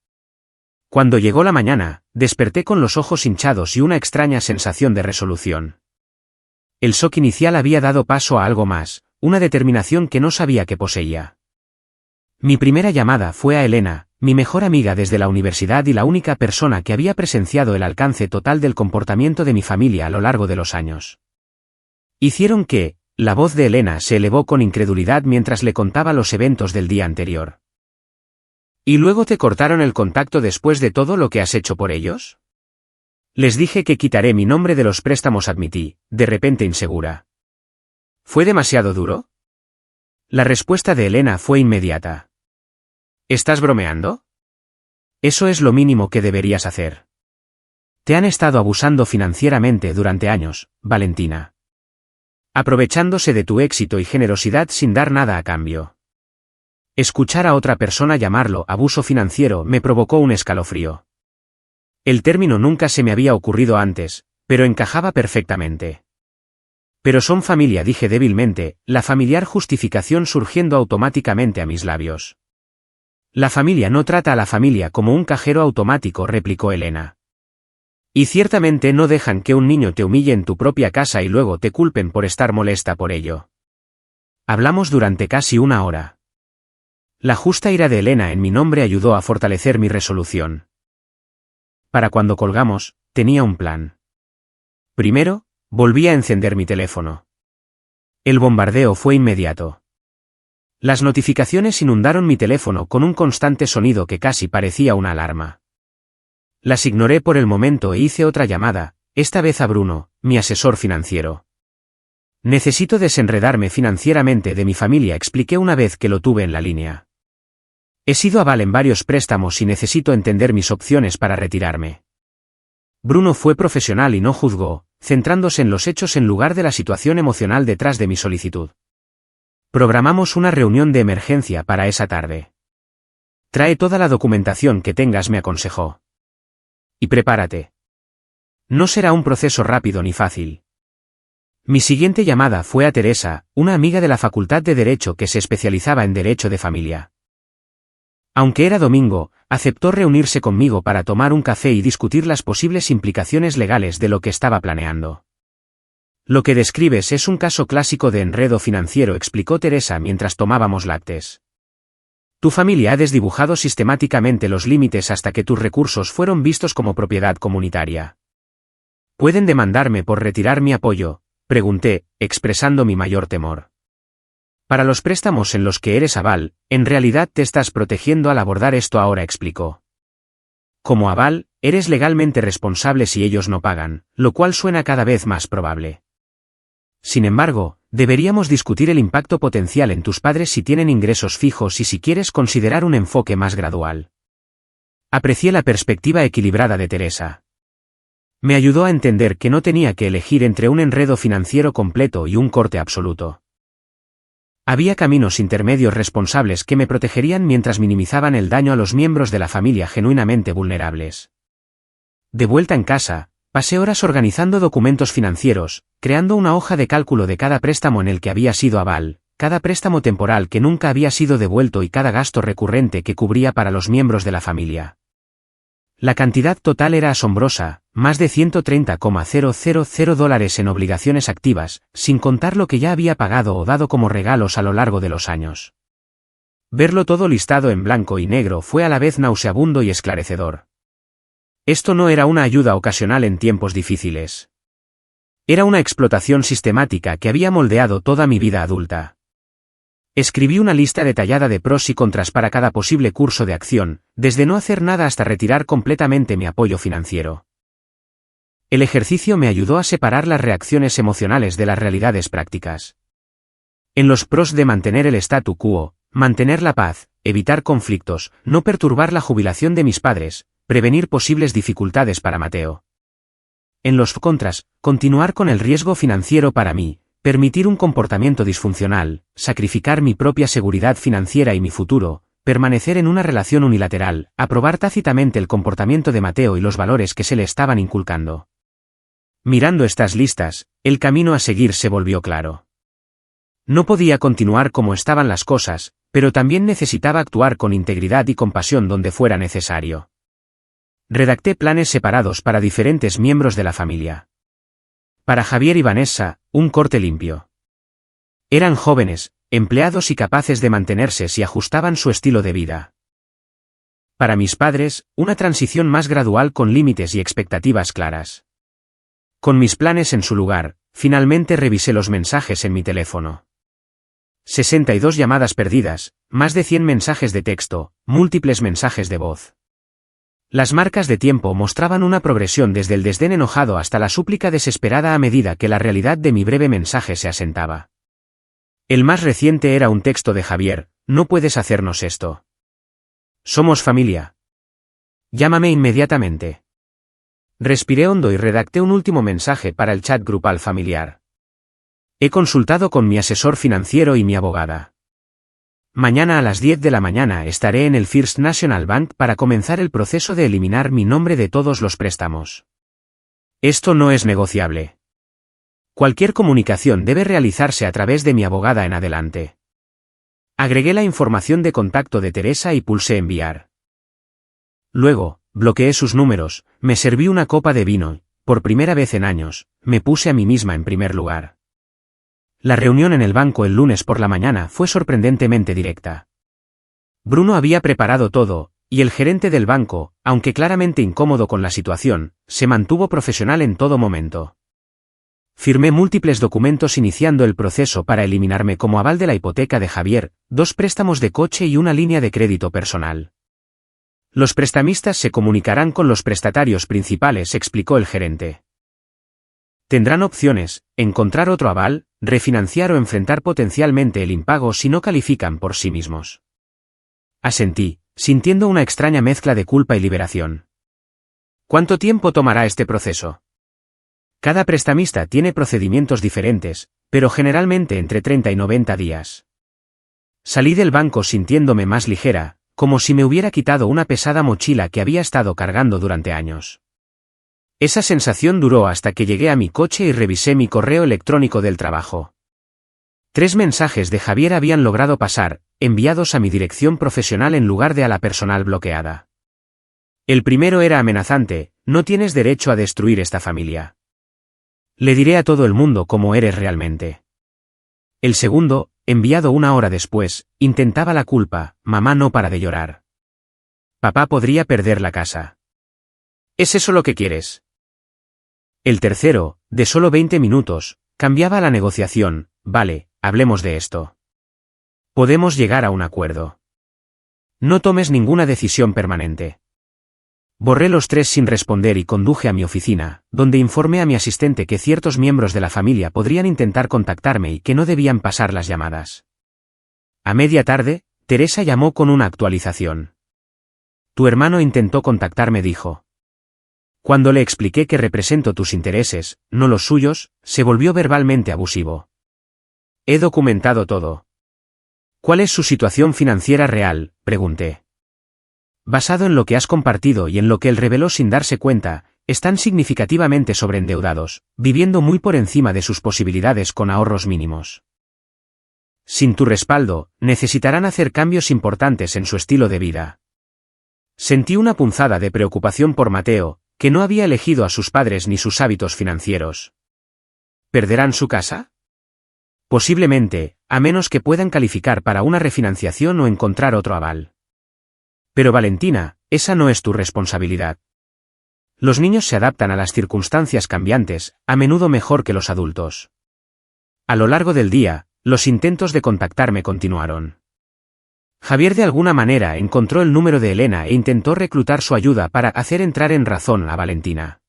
Cuando llegó la mañana, desperté con los ojos hinchados y una extraña sensación de resolución. El shock inicial había dado paso a algo más, una determinación que no sabía que poseía. Mi primera llamada fue a Elena, mi mejor amiga desde la universidad y la única persona que había presenciado el alcance total del comportamiento de mi familia a lo largo de los años. Hicieron que, la voz de Elena se elevó con incredulidad mientras le contaba los eventos del día anterior. ¿Y luego te cortaron el contacto después de todo lo que has hecho por ellos? Les dije que quitaré mi nombre de los préstamos, admití, de repente insegura. ¿Fue demasiado duro? La respuesta de Elena fue inmediata. ¿Estás bromeando? Eso es lo mínimo que deberías hacer. Te han estado abusando financieramente durante años, Valentina. Aprovechándose de tu éxito y generosidad sin dar nada a cambio. Escuchar a otra persona llamarlo abuso financiero me provocó un escalofrío. El término nunca se me había ocurrido antes, pero encajaba perfectamente. Pero son familia, dije débilmente, la familiar justificación surgiendo automáticamente a mis labios. La familia no trata a la familia como un cajero automático, replicó Elena. Y ciertamente no dejan que un niño te humille en tu propia casa y luego te culpen por estar molesta por ello. Hablamos durante casi una hora. La justa ira de Elena en mi nombre ayudó a fortalecer mi resolución. Para cuando colgamos, tenía un plan. Primero, volví a encender mi teléfono. El bombardeo fue inmediato. Las notificaciones inundaron mi teléfono con un constante sonido que casi parecía una alarma. Las ignoré por el momento e hice otra llamada, esta vez a Bruno, mi asesor financiero. Necesito desenredarme financieramente de mi familia, expliqué una vez que lo tuve en la línea. He sido aval en varios préstamos y necesito entender mis opciones para retirarme. Bruno fue profesional y no juzgó, centrándose en los hechos en lugar de la situación emocional detrás de mi solicitud. Programamos una reunión de emergencia para esa tarde. Trae toda la documentación que tengas, me aconsejó. Y prepárate. No será un proceso rápido ni fácil. Mi siguiente llamada fue a Teresa, una amiga de la Facultad de Derecho que se especializaba en Derecho de Familia. Aunque era domingo, aceptó reunirse conmigo para tomar un café y discutir las posibles implicaciones legales de lo que estaba planeando. Lo que describes es un caso clásico de enredo financiero, explicó Teresa mientras tomábamos lácteos. Tu familia ha desdibujado sistemáticamente los límites hasta que tus recursos fueron vistos como propiedad comunitaria. ¿Pueden demandarme por retirar mi apoyo?, pregunté, expresando mi mayor temor. Para los préstamos en los que eres aval, en realidad te estás protegiendo al abordar esto ahora, explicó. Como aval, eres legalmente responsable si ellos no pagan, lo cual suena cada vez más probable. Sin embargo, deberíamos discutir el impacto potencial en tus padres si tienen ingresos fijos y si quieres considerar un enfoque más gradual. Aprecié la perspectiva equilibrada de Teresa. Me ayudó a entender que no tenía que elegir entre un enredo financiero completo y un corte absoluto. Había caminos intermedios responsables que me protegerían mientras minimizaban el daño a los miembros de la familia genuinamente vulnerables. De vuelta en casa, pasé horas organizando documentos financieros, creando una hoja de cálculo de cada préstamo en el que había sido aval, cada préstamo temporal que nunca había sido devuelto y cada gasto recurrente que cubría para los miembros de la familia. La cantidad total era asombrosa, más de $130,000 en obligaciones activas, sin contar lo que ya había pagado o dado como regalos a lo largo de los años. Verlo todo listado en blanco y negro fue a la vez nauseabundo y esclarecedor. Esto no era una ayuda ocasional en tiempos difíciles. Era una explotación sistemática que había moldeado toda mi vida adulta. Escribí una lista detallada de pros y contras para cada posible curso de acción, desde no hacer nada hasta retirar completamente mi apoyo financiero. El ejercicio me ayudó a separar las reacciones emocionales de las realidades prácticas. En los pros de mantener el statu quo, mantener la paz, evitar conflictos, no perturbar la jubilación de mis padres, prevenir posibles dificultades para Mateo. En los contras, continuar con el riesgo financiero para mí, permitir un comportamiento disfuncional, sacrificar mi propia seguridad financiera y mi futuro, permanecer en una relación unilateral, aprobar tácitamente el comportamiento de Mateo y los valores que se le estaban inculcando. Mirando estas listas, el camino a seguir se volvió claro. No podía continuar como estaban las cosas, pero también necesitaba actuar con integridad y compasión donde fuera necesario. Redacté planes separados para diferentes miembros de la familia. Para Javier y Vanessa, un corte limpio. Eran jóvenes, empleados y capaces de mantenerse si ajustaban su estilo de vida. Para mis padres, una transición más gradual con límites y expectativas claras. Con mis planes en su lugar, finalmente revisé los mensajes en mi teléfono. 62 llamadas perdidas, más de 100 mensajes de texto, múltiples mensajes de voz. Las marcas de tiempo mostraban una progresión desde el desdén enojado hasta la súplica desesperada a medida que la realidad de mi breve mensaje se asentaba. El más reciente era un texto de Javier: no puedes hacernos esto. Somos familia. Llámame inmediatamente. Respiré hondo y redacté un último mensaje para el chat grupal familiar. He consultado con mi asesor financiero y mi abogada. Mañana a las 10 de la mañana estaré en el First National Bank para comenzar el proceso de eliminar mi nombre de todos los préstamos. Esto no es negociable. Cualquier comunicación debe realizarse a través de mi abogada en adelante. Agregué la información de contacto de Teresa y pulsé enviar. Luego, bloqueé sus números, me serví una copa de vino, por primera vez en años, me puse a mí misma en primer lugar. La reunión en el banco el lunes por la mañana fue sorprendentemente directa. Bruno había preparado todo, y el gerente del banco, aunque claramente incómodo con la situación, se mantuvo profesional en todo momento. Firmé múltiples documentos iniciando el proceso para eliminarme como aval de la hipoteca de Javier, 2 préstamos de coche y una línea de crédito personal. Los prestamistas se comunicarán con los prestatarios principales, explicó el gerente. Tendrán opciones: encontrar otro aval, refinanciar o enfrentar potencialmente el impago si no califican por sí mismos. Asentí, sintiendo una extraña mezcla de culpa y liberación. ¿Cuánto tiempo tomará este proceso? Cada prestamista tiene procedimientos diferentes, pero generalmente entre 30 y 90 días. Salí del banco sintiéndome más ligera, como si me hubiera quitado una pesada mochila que había estado cargando durante años. Esa sensación duró hasta que llegué a mi coche y revisé mi correo electrónico del trabajo. 3 mensajes de Javier habían logrado pasar, enviados a mi dirección profesional en lugar de a la personal bloqueada. El primero era amenazante: no tienes derecho a destruir esta familia. Le diré a todo el mundo cómo eres realmente. El segundo, enviado 1 hora después, intentaba la culpa: mamá no para de llorar. Papá podría perder la casa. ¿Es eso lo que quieres? El tercero, de solo 20 minutos, cambiaba la negociación: vale, hablemos de esto. Podemos llegar a un acuerdo. No tomes ninguna decisión permanente. Borré los 3 sin responder y conduje a mi oficina, donde informé a mi asistente que ciertos miembros de la familia podrían intentar contactarme y que no debían pasar las llamadas. A media tarde, Teresa llamó con una actualización. Tu hermano intentó contactarme, dijo. Cuando le expliqué que represento tus intereses, no los suyos, se volvió verbalmente abusivo. He documentado todo. ¿Cuál es su situación financiera real?, pregunté. Basado en lo que has compartido y en lo que él reveló sin darse cuenta, están significativamente sobreendeudados, viviendo muy por encima de sus posibilidades con ahorros mínimos. Sin tu respaldo, necesitarán hacer cambios importantes en su estilo de vida. Sentí una punzada de preocupación por Mateo, que no había elegido a sus padres ni sus hábitos financieros. ¿Perderán su casa? Posiblemente, a menos que puedan calificar para una refinanciación o encontrar otro aval. Pero Valentina, esa no es tu responsabilidad. Los niños se adaptan a las circunstancias cambiantes, a menudo mejor que los adultos. A lo largo del día, los intentos de contactarme continuaron. Javier de alguna manera encontró el número de Elena e intentó reclutar su ayuda para hacer entrar en razón a Valentina.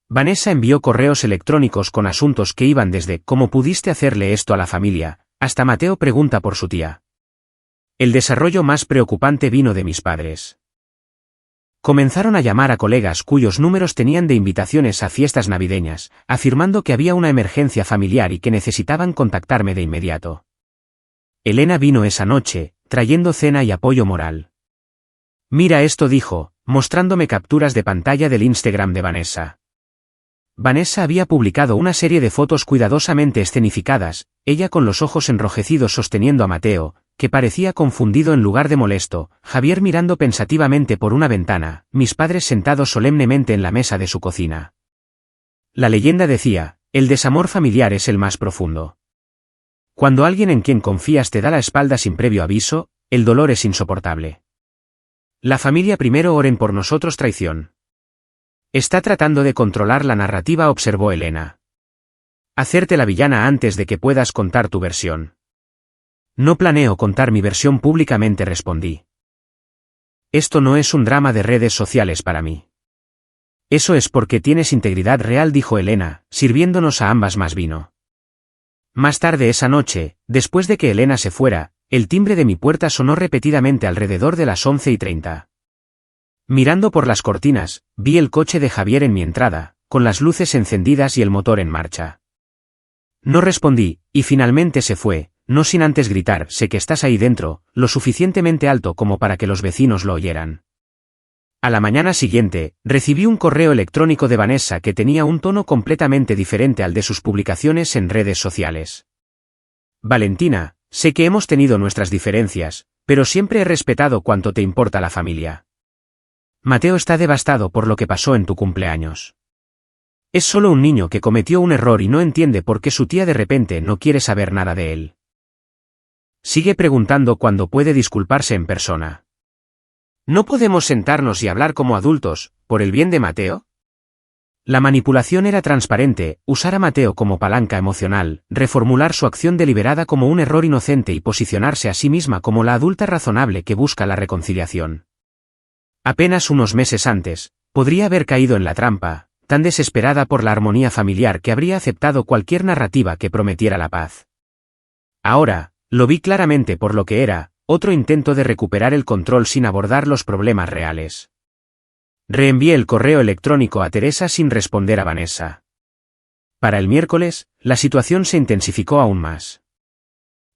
Vanessa envió correos electrónicos con asuntos que iban desde «¿Cómo pudiste hacerle esto a la familia?», hasta Mateo pregunta por su tía. El desarrollo más preocupante vino de mis padres. Comenzaron a llamar a colegas cuyos números tenían de invitaciones a fiestas navideñas, afirmando que había una emergencia familiar y que necesitaban contactarme de inmediato. Elena vino esa noche, trayendo cena y apoyo moral. Mira esto, dijo, mostrándome capturas de pantalla del Instagram de Vanessa. Vanessa había publicado una serie de fotos cuidadosamente escenificadas, ella con los ojos enrojecidos sosteniendo a Mateo, que parecía confundido en lugar de molesto, Javier mirando pensativamente por una ventana, mis padres sentados solemnemente en la mesa de su cocina. La leyenda decía, el desamor familiar es el más profundo. Cuando alguien en quien confías te da la espalda sin previo aviso, el dolor es insoportable. La familia primero, oren por nosotros. Traición. Está tratando de controlar la narrativa, observó Elena. Hacerte la villana antes de que puedas contar tu versión. No planeo contar mi versión públicamente, respondí. Esto no es un drama de redes sociales para mí. Eso es porque tienes integridad real, dijo Elena, sirviéndonos a ambas más vino. Más tarde esa noche, después de que Elena se fuera, el timbre de mi puerta sonó repetidamente alrededor de las 11:30. Mirando por las cortinas, vi el coche de Javier en mi entrada, con las luces encendidas y el motor en marcha. No respondí, y finalmente se fue, no sin antes gritar: sé que estás ahí dentro, lo suficientemente alto como para que los vecinos lo oyeran. A la mañana siguiente, recibí un correo electrónico de Vanessa que tenía un tono completamente diferente al de sus publicaciones en redes sociales. Valentina, sé que hemos tenido nuestras diferencias, pero siempre he respetado cuánto te importa la familia. Mateo está devastado por lo que pasó en tu cumpleaños. Es solo un niño que cometió un error y no entiende por qué su tía de repente no quiere saber nada de él. Sigue preguntando cuándo puede disculparse en persona. ¿No podemos sentarnos y hablar como adultos, por el bien de Mateo? La manipulación era transparente: usar a Mateo como palanca emocional, reformular su acción deliberada como un error inocente y posicionarse a sí misma como la adulta razonable que busca la reconciliación. Apenas unos meses antes, podría haber caído en la trampa, tan desesperada por la armonía familiar que habría aceptado cualquier narrativa que prometiera la paz. Ahora, lo vi claramente por lo que era: otro intento de recuperar el control sin abordar los problemas reales. Reenvié el correo electrónico a Teresa sin responder a Vanessa. Para el miércoles, la situación se intensificó aún más.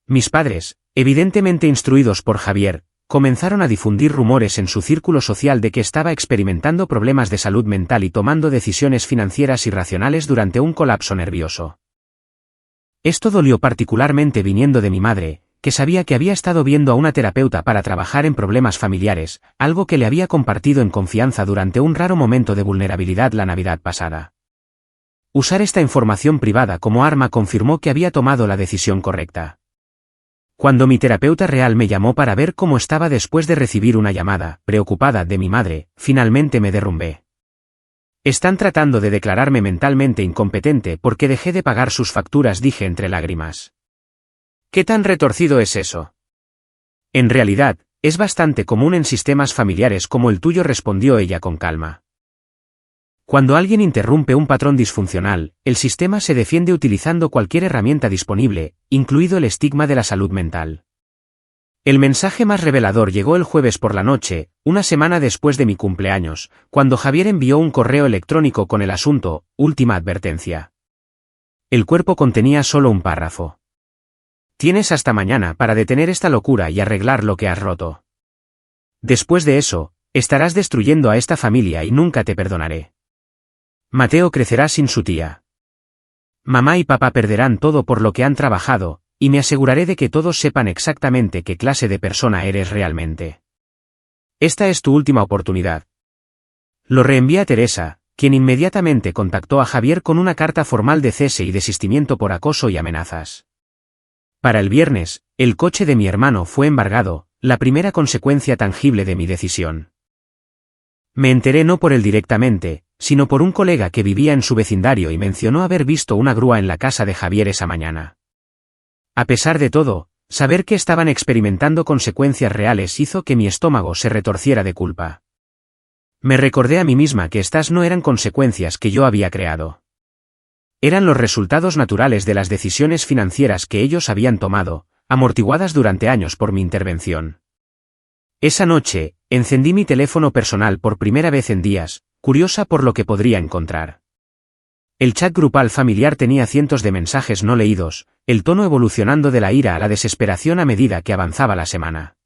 Mis padres, evidentemente instruidos por Javier, comenzaron a difundir rumores en su círculo social de que estaba experimentando problemas de salud mental y tomando decisiones financieras irracionales durante un colapso nervioso. Esto dolió particularmente viniendo de mi madre, que sabía que había estado viendo a una terapeuta para trabajar en problemas familiares, algo que le había compartido en confianza durante un raro momento de vulnerabilidad la Navidad pasada. Usar esta información privada como arma confirmó que había tomado la decisión correcta. Cuando mi terapeuta real me llamó para ver cómo estaba después de recibir una llamada, preocupada, de mi madre, finalmente me derrumbé. Están tratando de declararme mentalmente incompetente porque dejé de pagar sus facturas, dije entre lágrimas. ¿Qué tan retorcido es eso? En realidad, es bastante común en sistemas familiares como el tuyo, respondió ella con calma. Cuando alguien interrumpe un patrón disfuncional, el sistema se defiende utilizando cualquier herramienta disponible, incluido el estigma de la salud mental. El mensaje más revelador llegó el jueves por la noche, una semana después de mi cumpleaños, cuando Javier envió un correo electrónico con el asunto, última advertencia. El cuerpo contenía solo un párrafo. Tienes hasta mañana para detener esta locura y arreglar lo que has roto. Después de eso, estarás destruyendo a esta familia y nunca te perdonaré. Mateo crecerá sin su tía. Mamá y papá perderán todo por lo que han trabajado, y me aseguraré de que todos sepan exactamente qué clase de persona eres realmente. Esta es tu última oportunidad. Lo reenvié a Teresa, quien inmediatamente contactó a Javier con una carta formal de cese y desistimiento por acoso y amenazas. Para el viernes, el coche de mi hermano fue embargado, la primera consecuencia tangible de mi decisión. Me enteré no por él directamente, sino por un colega que vivía en su vecindario y mencionó haber visto una grúa en la casa de Javier esa mañana. A pesar de todo, saber que estaban experimentando consecuencias reales hizo que mi estómago se retorciera de culpa. Me recordé a mí misma que estas no eran consecuencias que yo había creado. Eran los resultados naturales de las decisiones financieras que ellos habían tomado, amortiguadas durante años por mi intervención. Esa noche, encendí mi teléfono personal por primera vez en días, curiosa por lo que podría encontrar. El chat grupal familiar tenía cientos de mensajes no leídos, el tono evolucionando de la ira a la desesperación a medida que avanzaba la semana.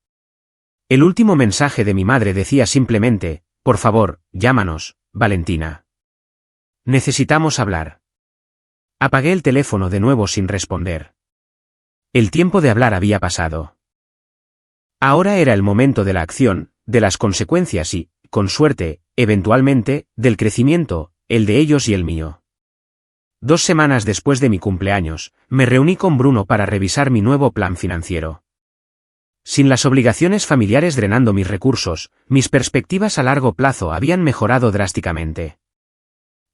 El último mensaje de mi madre decía simplemente: por favor, llámanos, Valentina. Necesitamos hablar. Apagué el teléfono de nuevo sin responder. El tiempo de hablar había pasado. Ahora era el momento de la acción, de las consecuencias y, con suerte, eventualmente, del crecimiento, el de ellos y el mío. 2 semanas después de mi cumpleaños, me reuní con Bruno para revisar mi nuevo plan financiero. Sin las obligaciones familiares drenando mis recursos, mis perspectivas a largo plazo habían mejorado drásticamente.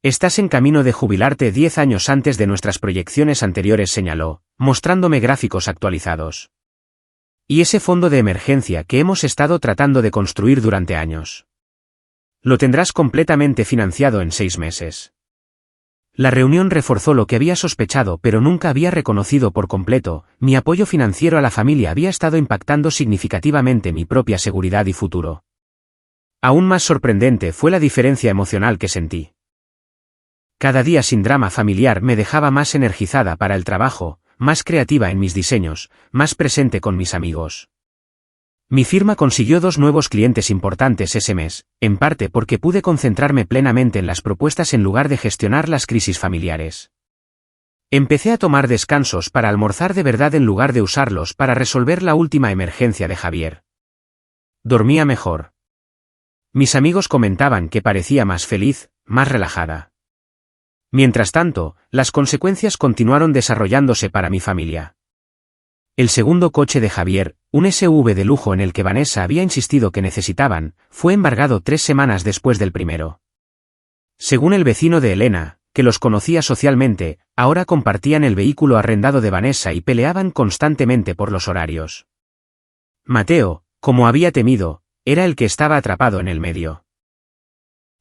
Estás en camino de jubilarte 10 años antes de nuestras proyecciones anteriores, señaló, mostrándome gráficos actualizados. Y ese fondo de emergencia que hemos estado tratando de construir durante años. Lo tendrás completamente financiado en 6 meses. La reunión reforzó lo que había sospechado pero nunca había reconocido por completo: mi apoyo financiero a la familia había estado impactando significativamente mi propia seguridad y futuro. Aún más sorprendente fue la diferencia emocional que sentí. Cada día sin drama familiar me dejaba más energizada para el trabajo, más creativa en mis diseños, más presente con mis amigos. Mi firma consiguió 2 nuevos clientes importantes ese mes, en parte porque pude concentrarme plenamente en las propuestas en lugar de gestionar las crisis familiares. Empecé a tomar descansos para almorzar de verdad en lugar de usarlos para resolver la última emergencia de Javier. Dormía mejor. Mis amigos comentaban que parecía más feliz, más relajada. Mientras tanto, las consecuencias continuaron desarrollándose para mi familia. El segundo coche de Javier, un SUV de lujo en el que Vanessa había insistido que necesitaban, fue embargado 3 semanas después del primero. Según el vecino de Elena, que los conocía socialmente, ahora compartían el vehículo arrendado de Vanessa y peleaban constantemente por los horarios. Mateo, como había temido, era el que estaba atrapado en el medio.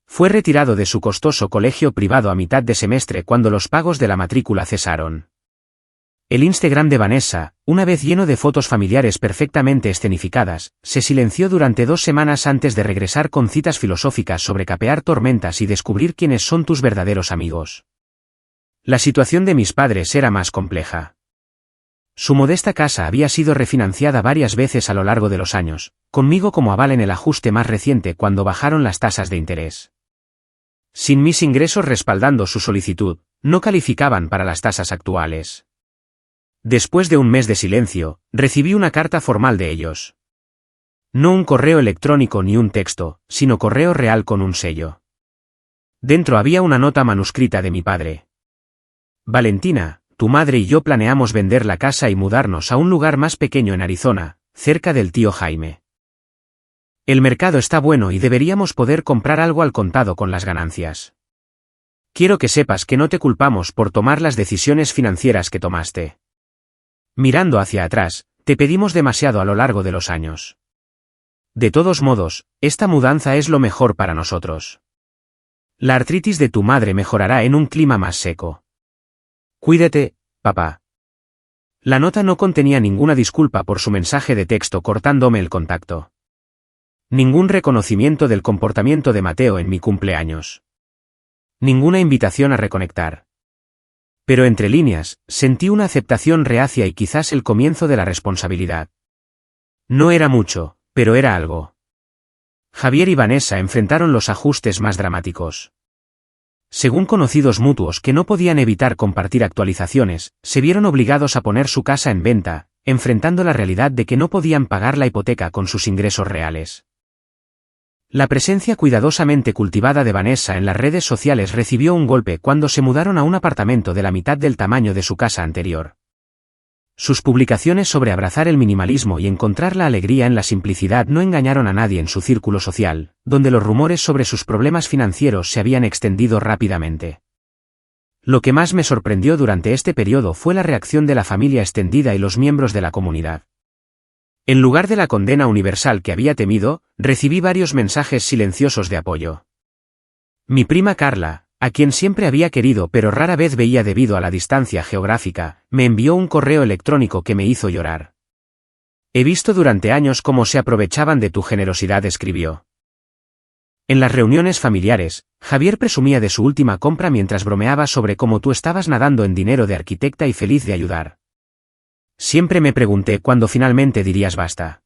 Fue retirado de su costoso colegio privado a mitad de semestre cuando los pagos de la matrícula cesaron. El Instagram de Vanessa, una vez lleno de fotos familiares perfectamente escenificadas, se silenció durante 2 semanas antes de regresar con citas filosóficas sobre capear tormentas y descubrir quiénes son tus verdaderos amigos. La situación de mis padres era más compleja. Su modesta casa había sido refinanciada varias veces a lo largo de los años, conmigo como aval en el ajuste más reciente cuando bajaron las tasas de interés. Sin mis ingresos respaldando su solicitud, no calificaban para las tasas actuales. Después de un mes de silencio, recibí una carta formal de ellos. No un correo electrónico ni un texto, sino correo real con un sello. Dentro había una nota manuscrita de mi padre. Valentina, tu madre y yo planeamos vender la casa y mudarnos a un lugar más pequeño en Arizona, cerca del tío Jaime. El mercado está bueno y deberíamos poder comprar algo al contado con las ganancias. Quiero que sepas que no te culpamos por tomar las decisiones financieras que tomaste. Mirando hacia atrás, te pedimos demasiado a lo largo de los años. De todos modos, esta mudanza es lo mejor para nosotros. La artritis de tu madre mejorará en un clima más seco. Cuídate, papá. La nota no contenía ninguna disculpa por su mensaje de texto cortándome el contacto. Ningún reconocimiento del comportamiento de Mateo en mi cumpleaños. Ninguna invitación a reconectar. Pero entre líneas, sentí una aceptación reacia y quizás el comienzo de la responsabilidad. No era mucho, pero era algo. Javier y Vanessa enfrentaron los ajustes más dramáticos. Según conocidos mutuos que no podían evitar compartir actualizaciones, se vieron obligados a poner su casa en venta, enfrentando la realidad de que no podían pagar la hipoteca con sus ingresos reales. La presencia cuidadosamente cultivada de Vanessa en las redes sociales recibió un golpe cuando se mudaron a un apartamento de la mitad del tamaño de su casa anterior. Sus publicaciones sobre abrazar el minimalismo y encontrar la alegría en la simplicidad no engañaron a nadie en su círculo social, donde los rumores sobre sus problemas financieros se habían extendido rápidamente. Lo que más me sorprendió durante este periodo fue la reacción de la familia extendida y los miembros de la comunidad. En lugar de la condena universal que había temido, recibí varios mensajes silenciosos de apoyo. Mi prima Carla, a quien siempre había querido pero rara vez veía debido a la distancia geográfica, me envió un correo electrónico que me hizo llorar. He visto durante años cómo se aprovechaban de tu generosidad, escribió. En las reuniones familiares, Javier presumía de su última compra mientras bromeaba sobre cómo tú estabas nadando en dinero de arquitecta y feliz de ayudar. Siempre me pregunté cuándo finalmente dirías basta.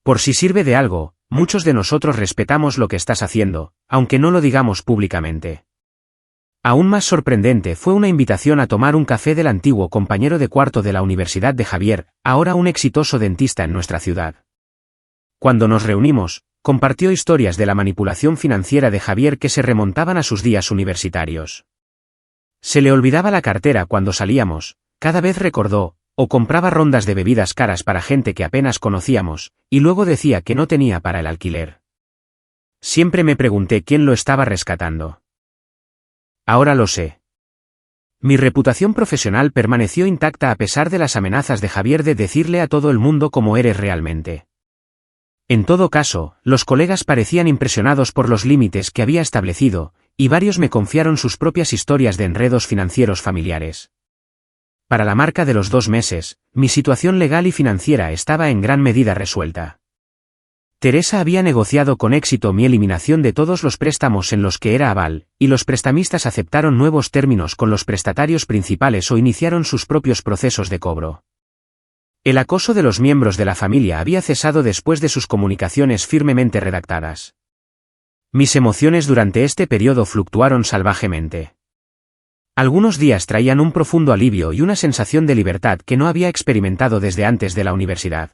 Por si sirve de algo, muchos de nosotros respetamos lo que estás haciendo, aunque no lo digamos públicamente. Aún más sorprendente fue una invitación a tomar un café del antiguo compañero de cuarto de la Universidad de Javier, ahora un exitoso dentista en nuestra ciudad. Cuando nos reunimos, compartió historias de la manipulación financiera de Javier que se remontaban a sus días universitarios. Se le olvidaba la cartera cuando salíamos, cada vez recordó, o compraba rondas de bebidas caras para gente que apenas conocíamos, y luego decía que no tenía para el alquiler. Siempre me pregunté quién lo estaba rescatando. Ahora lo sé. Mi reputación profesional permaneció intacta a pesar de las amenazas de Javier de decirle a todo el mundo cómo eres realmente. En todo caso, los colegas parecían impresionados por los límites que había establecido, y varios me confiaron sus propias historias de enredos financieros familiares. Para la marca de los 2 meses, mi situación legal y financiera estaba en gran medida resuelta. Teresa había negociado con éxito mi eliminación de todos los préstamos en los que era aval, y los prestamistas aceptaron nuevos términos con los prestatarios principales o iniciaron sus propios procesos de cobro. El acoso de los miembros de la familia había cesado después de sus comunicaciones firmemente redactadas. Mis emociones durante este periodo fluctuaron salvajemente. Algunos días traían un profundo alivio y una sensación de libertad que no había experimentado desde antes de la universidad.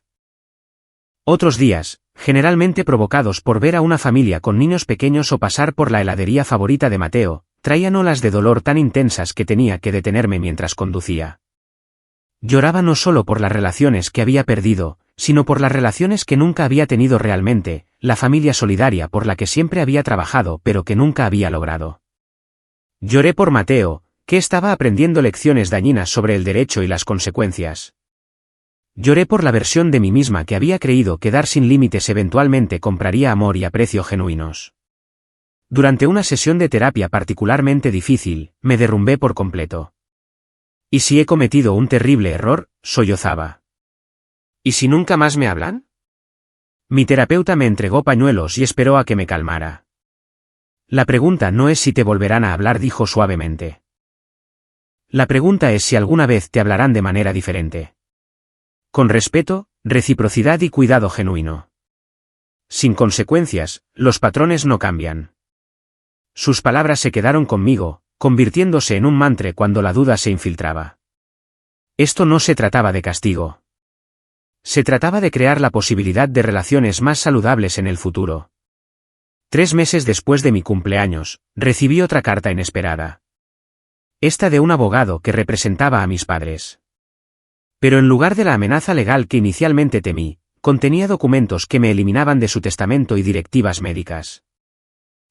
Otros días, generalmente provocados por ver a una familia con niños pequeños o pasar por la heladería favorita de Mateo, traían olas de dolor tan intensas que tenía que detenerme mientras conducía. Lloraba no solo por las relaciones que había perdido, sino por las relaciones que nunca había tenido realmente, la familia solidaria por la que siempre había trabajado pero que nunca había logrado. Lloré por Mateo, que estaba aprendiendo lecciones dañinas sobre el derecho y las consecuencias. Lloré por la versión de mí misma que había creído que dar sin límites eventualmente compraría amor y aprecio genuinos. Durante una sesión de terapia particularmente difícil, me derrumbé por completo. ¿Y si he cometido un terrible error?, sollozaba. ¿Y si nunca más me hablan? Mi terapeuta me entregó pañuelos y esperó a que me calmara. La pregunta no es si te volverán a hablar, dijo suavemente. La pregunta es si alguna vez te hablarán de manera diferente. Con respeto, reciprocidad y cuidado genuino. Sin consecuencias, los patrones no cambian. Sus palabras se quedaron conmigo, convirtiéndose en un mantra cuando la duda se infiltraba. Esto no se trataba de castigo. Se trataba de crear la posibilidad de relaciones más saludables en el futuro. 3 meses después de mi cumpleaños, recibí otra carta inesperada. Esta de un abogado que representaba a mis padres. Pero en lugar de la amenaza legal que inicialmente temí, contenía documentos que me eliminaban de su testamento y directivas médicas.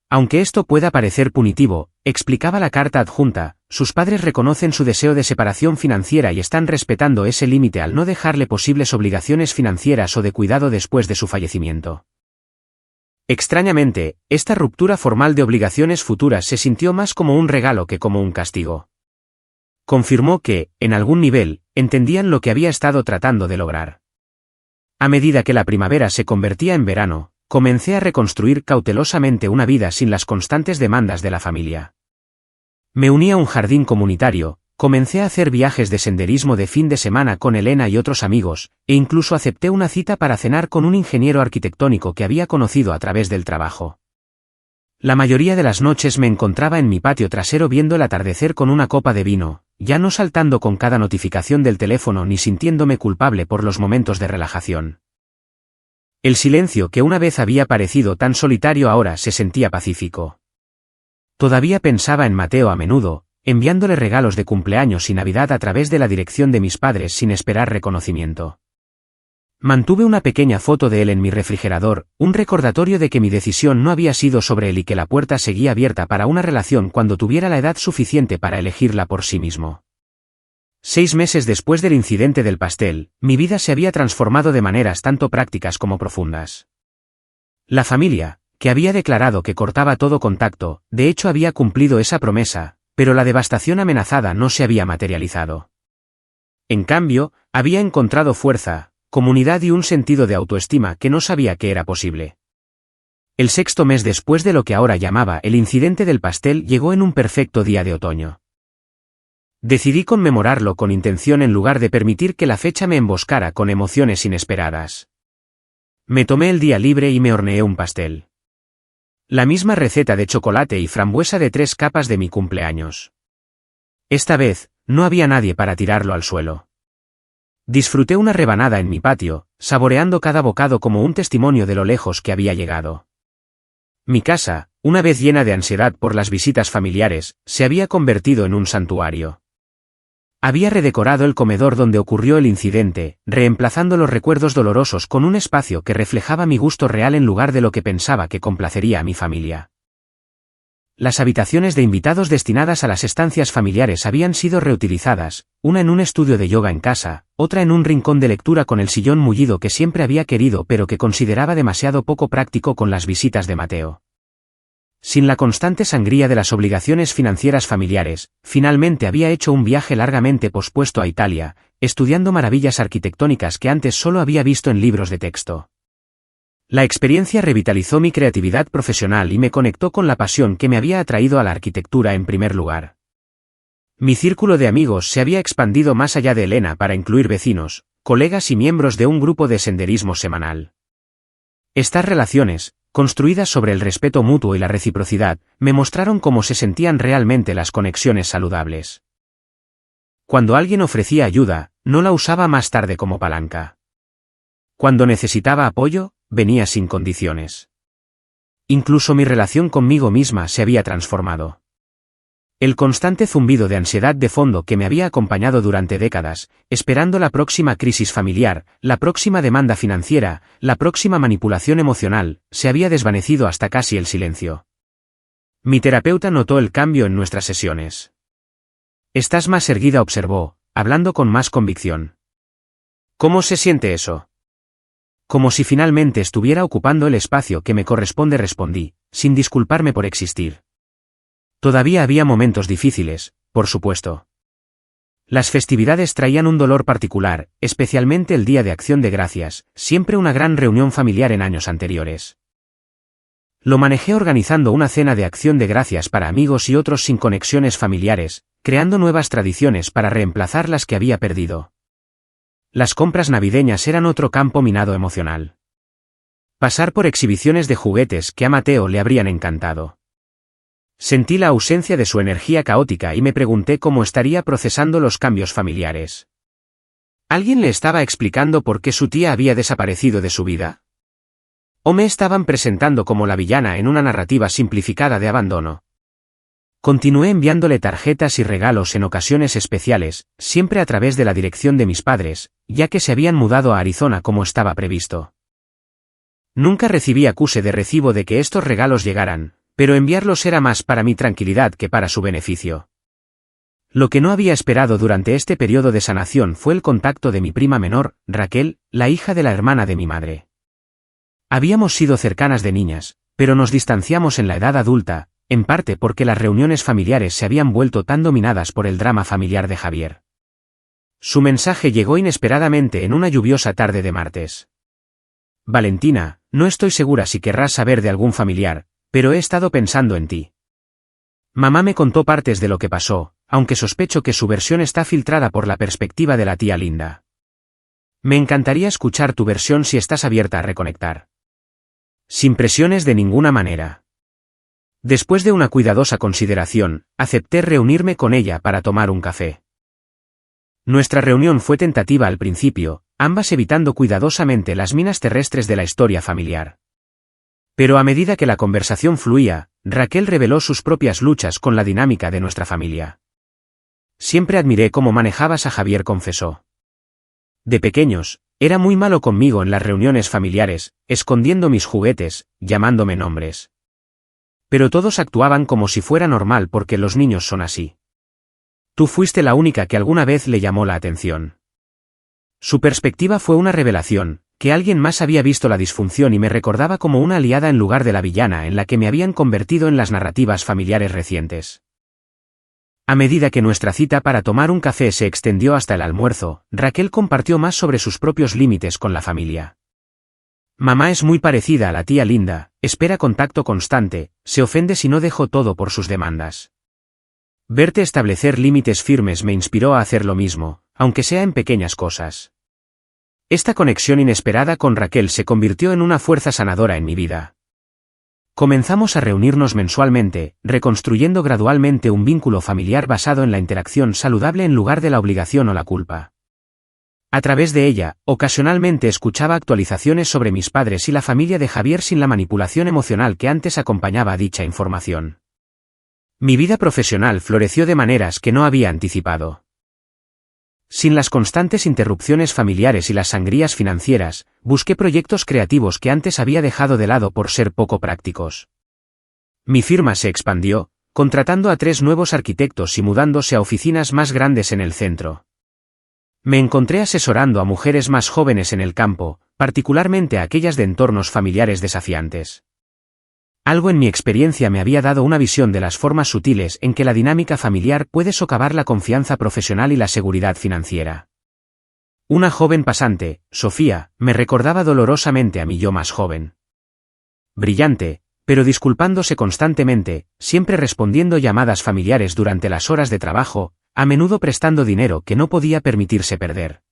Aunque esto pueda parecer punitivo, explicaba la carta adjunta, sus padres reconocen su deseo de separación financiera y están respetando ese límite al no dejarle posibles obligaciones financieras o de cuidado después de su fallecimiento. Extrañamente, esta ruptura formal de obligaciones futuras se sintió más como un regalo que como un castigo. Confirmó que, en algún nivel, entendían lo que había estado tratando de lograr. A medida que la primavera se convertía en verano, comencé a reconstruir cautelosamente una vida sin las constantes demandas de la familia. Me uní a un jardín comunitario, comencé a hacer viajes de senderismo de fin de semana con Elena y otros amigos, e incluso acepté una cita para cenar con un ingeniero arquitectónico que había conocido a través del trabajo. La mayoría de las noches me encontraba en mi patio trasero viendo el atardecer con una copa de vino, ya no saltando con cada notificación del teléfono ni sintiéndome culpable por los momentos de relajación. El silencio que una vez había parecido tan solitario ahora se sentía pacífico. Todavía pensaba en Mateo a menudo, enviándole regalos de cumpleaños y Navidad a través de la dirección de mis padres sin esperar reconocimiento. Mantuve una pequeña foto de él en mi refrigerador, un recordatorio de que mi decisión no había sido sobre él y que la puerta seguía abierta para una relación cuando tuviera la edad suficiente para elegirla por sí mismo. 6 meses después del incidente del pastel, mi vida se había transformado de maneras tanto prácticas como profundas. La familia, que había declarado que cortaba todo contacto, de hecho había cumplido esa promesa, pero la devastación amenazada no se había materializado. En cambio, había encontrado fuerza, comunidad y un sentido de autoestima que no sabía que era posible. El 6º mes después de lo que ahora llamaba el incidente del pastel llegó en un perfecto día de otoño. Decidí conmemorarlo con intención en lugar de permitir que la fecha me emboscara con emociones inesperadas. Me tomé el día libre y me horneé un pastel. La misma receta de chocolate y frambuesa de 3 capas de mi cumpleaños. Esta vez, no había nadie para tirarlo al suelo. Disfruté una rebanada en mi patio, saboreando cada bocado como un testimonio de lo lejos que había llegado. Mi casa, una vez llena de ansiedad por las visitas familiares, se había convertido en un santuario. Había redecorado el comedor donde ocurrió el incidente, reemplazando los recuerdos dolorosos con un espacio que reflejaba mi gusto real en lugar de lo que pensaba que complacería a mi familia. Las habitaciones de invitados destinadas a las estancias familiares habían sido reutilizadas, una en un estudio de yoga en casa, otra en un rincón de lectura con el sillón mullido que siempre había querido pero que consideraba demasiado poco práctico con las visitas de Mateo. Sin la constante sangría de las obligaciones financieras familiares, finalmente había hecho un viaje largamente pospuesto a Italia, estudiando maravillas arquitectónicas que antes solo había visto en libros de texto. La experiencia revitalizó mi creatividad profesional y me conectó con la pasión que me había atraído a la arquitectura en primer lugar. Mi círculo de amigos se había expandido más allá de Elena para incluir vecinos, colegas y miembros de un grupo de senderismo semanal. Estas relaciones, construidas sobre el respeto mutuo y la reciprocidad, me mostraron cómo se sentían realmente las conexiones saludables. Cuando alguien ofrecía ayuda, no la usaba más tarde como palanca. Cuando necesitaba apoyo, venía sin condiciones. Incluso mi relación conmigo misma se había transformado. El constante zumbido de ansiedad de fondo que me había acompañado durante décadas, esperando la próxima crisis familiar, la próxima demanda financiera, la próxima manipulación emocional, se había desvanecido hasta casi el silencio. Mi terapeuta notó el cambio en nuestras sesiones. «Estás más erguida», observó, hablando con más convicción. «¿Cómo se siente eso?» Como si finalmente estuviera ocupando el espacio que me corresponde, respondí, sin disculparme por existir. Todavía había momentos difíciles, por supuesto. Las festividades traían un dolor particular, especialmente el Día de Acción de Gracias, siempre una gran reunión familiar en años anteriores. Lo manejé organizando una cena de acción de gracias para amigos y otros sin conexiones familiares, creando nuevas tradiciones para reemplazar las que había perdido. Las compras navideñas eran otro campo minado emocional. Pasar por exhibiciones de juguetes que a Mateo le habrían encantado. Sentí la ausencia de su energía caótica y me pregunté cómo estaría procesando los cambios familiares. ¿Alguien le estaba explicando por qué su tía había desaparecido de su vida? ¿O me estaban presentando como la villana en una narrativa simplificada de abandono? Continué enviándole tarjetas y regalos en ocasiones especiales, siempre a través de la dirección de mis padres, ya que se habían mudado a Arizona como estaba previsto. Nunca recibí acuse de recibo de que estos regalos llegaran, pero enviarlos era más para mi tranquilidad que para su beneficio. Lo que no había esperado durante este periodo de sanación fue el contacto de mi prima menor, Raquel, la hija de la hermana de mi madre. Habíamos sido cercanas de niñas, pero nos distanciamos en la edad adulta, en parte porque las reuniones familiares se habían vuelto tan dominadas por el drama familiar de Javier. Su mensaje llegó inesperadamente en una lluviosa tarde de martes. Valentina, no estoy segura si querrás saber de algún familiar, pero he estado pensando en ti. Mamá me contó partes de lo que pasó, aunque sospecho que su versión está filtrada por la perspectiva de la tía Linda. Me encantaría escuchar tu versión si estás abierta a reconectar. Sin presiones de ninguna manera. Después de una cuidadosa consideración, acepté reunirme con ella para tomar un café. Nuestra reunión fue tentativa al principio, ambas evitando cuidadosamente las minas terrestres de la historia familiar. Pero a medida que la conversación fluía, Raquel reveló sus propias luchas con la dinámica de nuestra familia. Siempre admiré cómo manejabas a Javier, confesó. De pequeños, era muy malo conmigo en las reuniones familiares, escondiendo mis juguetes, llamándome nombres. Pero todos actuaban como si fuera normal porque los niños son así. Tú fuiste la única que alguna vez le llamó la atención. Su perspectiva fue una revelación, que alguien más había visto la disfunción y me recordaba como una aliada en lugar de la villana en la que me habían convertido en las narrativas familiares recientes. A medida que nuestra cita para tomar un café se extendió hasta el almuerzo, Raquel compartió más sobre sus propios límites con la familia. Mamá es muy parecida a la tía Linda, espera contacto constante, se ofende si no dejo todo por sus demandas. Verte establecer límites firmes me inspiró a hacer lo mismo, aunque sea en pequeñas cosas. Esta conexión inesperada con Raquel se convirtió en una fuerza sanadora en mi vida. Comenzamos a reunirnos mensualmente, reconstruyendo gradualmente un vínculo familiar basado en la interacción saludable en lugar de la obligación o la culpa. A través de ella, ocasionalmente escuchaba actualizaciones sobre mis padres y la familia de Javier sin la manipulación emocional que antes acompañaba a dicha información. Mi vida profesional floreció de maneras que no había anticipado. Sin las constantes interrupciones familiares y las sangrías financieras, busqué proyectos creativos que antes había dejado de lado por ser poco prácticos. Mi firma se expandió, contratando a 3 nuevos arquitectos y mudándose a oficinas más grandes en el centro. Me encontré asesorando a mujeres más jóvenes en el campo, particularmente a aquellas de entornos familiares desafiantes. Algo en mi experiencia me había dado una visión de las formas sutiles en que la dinámica familiar puede socavar la confianza profesional y la seguridad financiera. Una joven pasante, Sofía, me recordaba dolorosamente a mi yo más joven. Brillante, pero disculpándose constantemente, siempre respondiendo llamadas familiares durante las horas de trabajo, a menudo prestando dinero que no podía permitirse perder.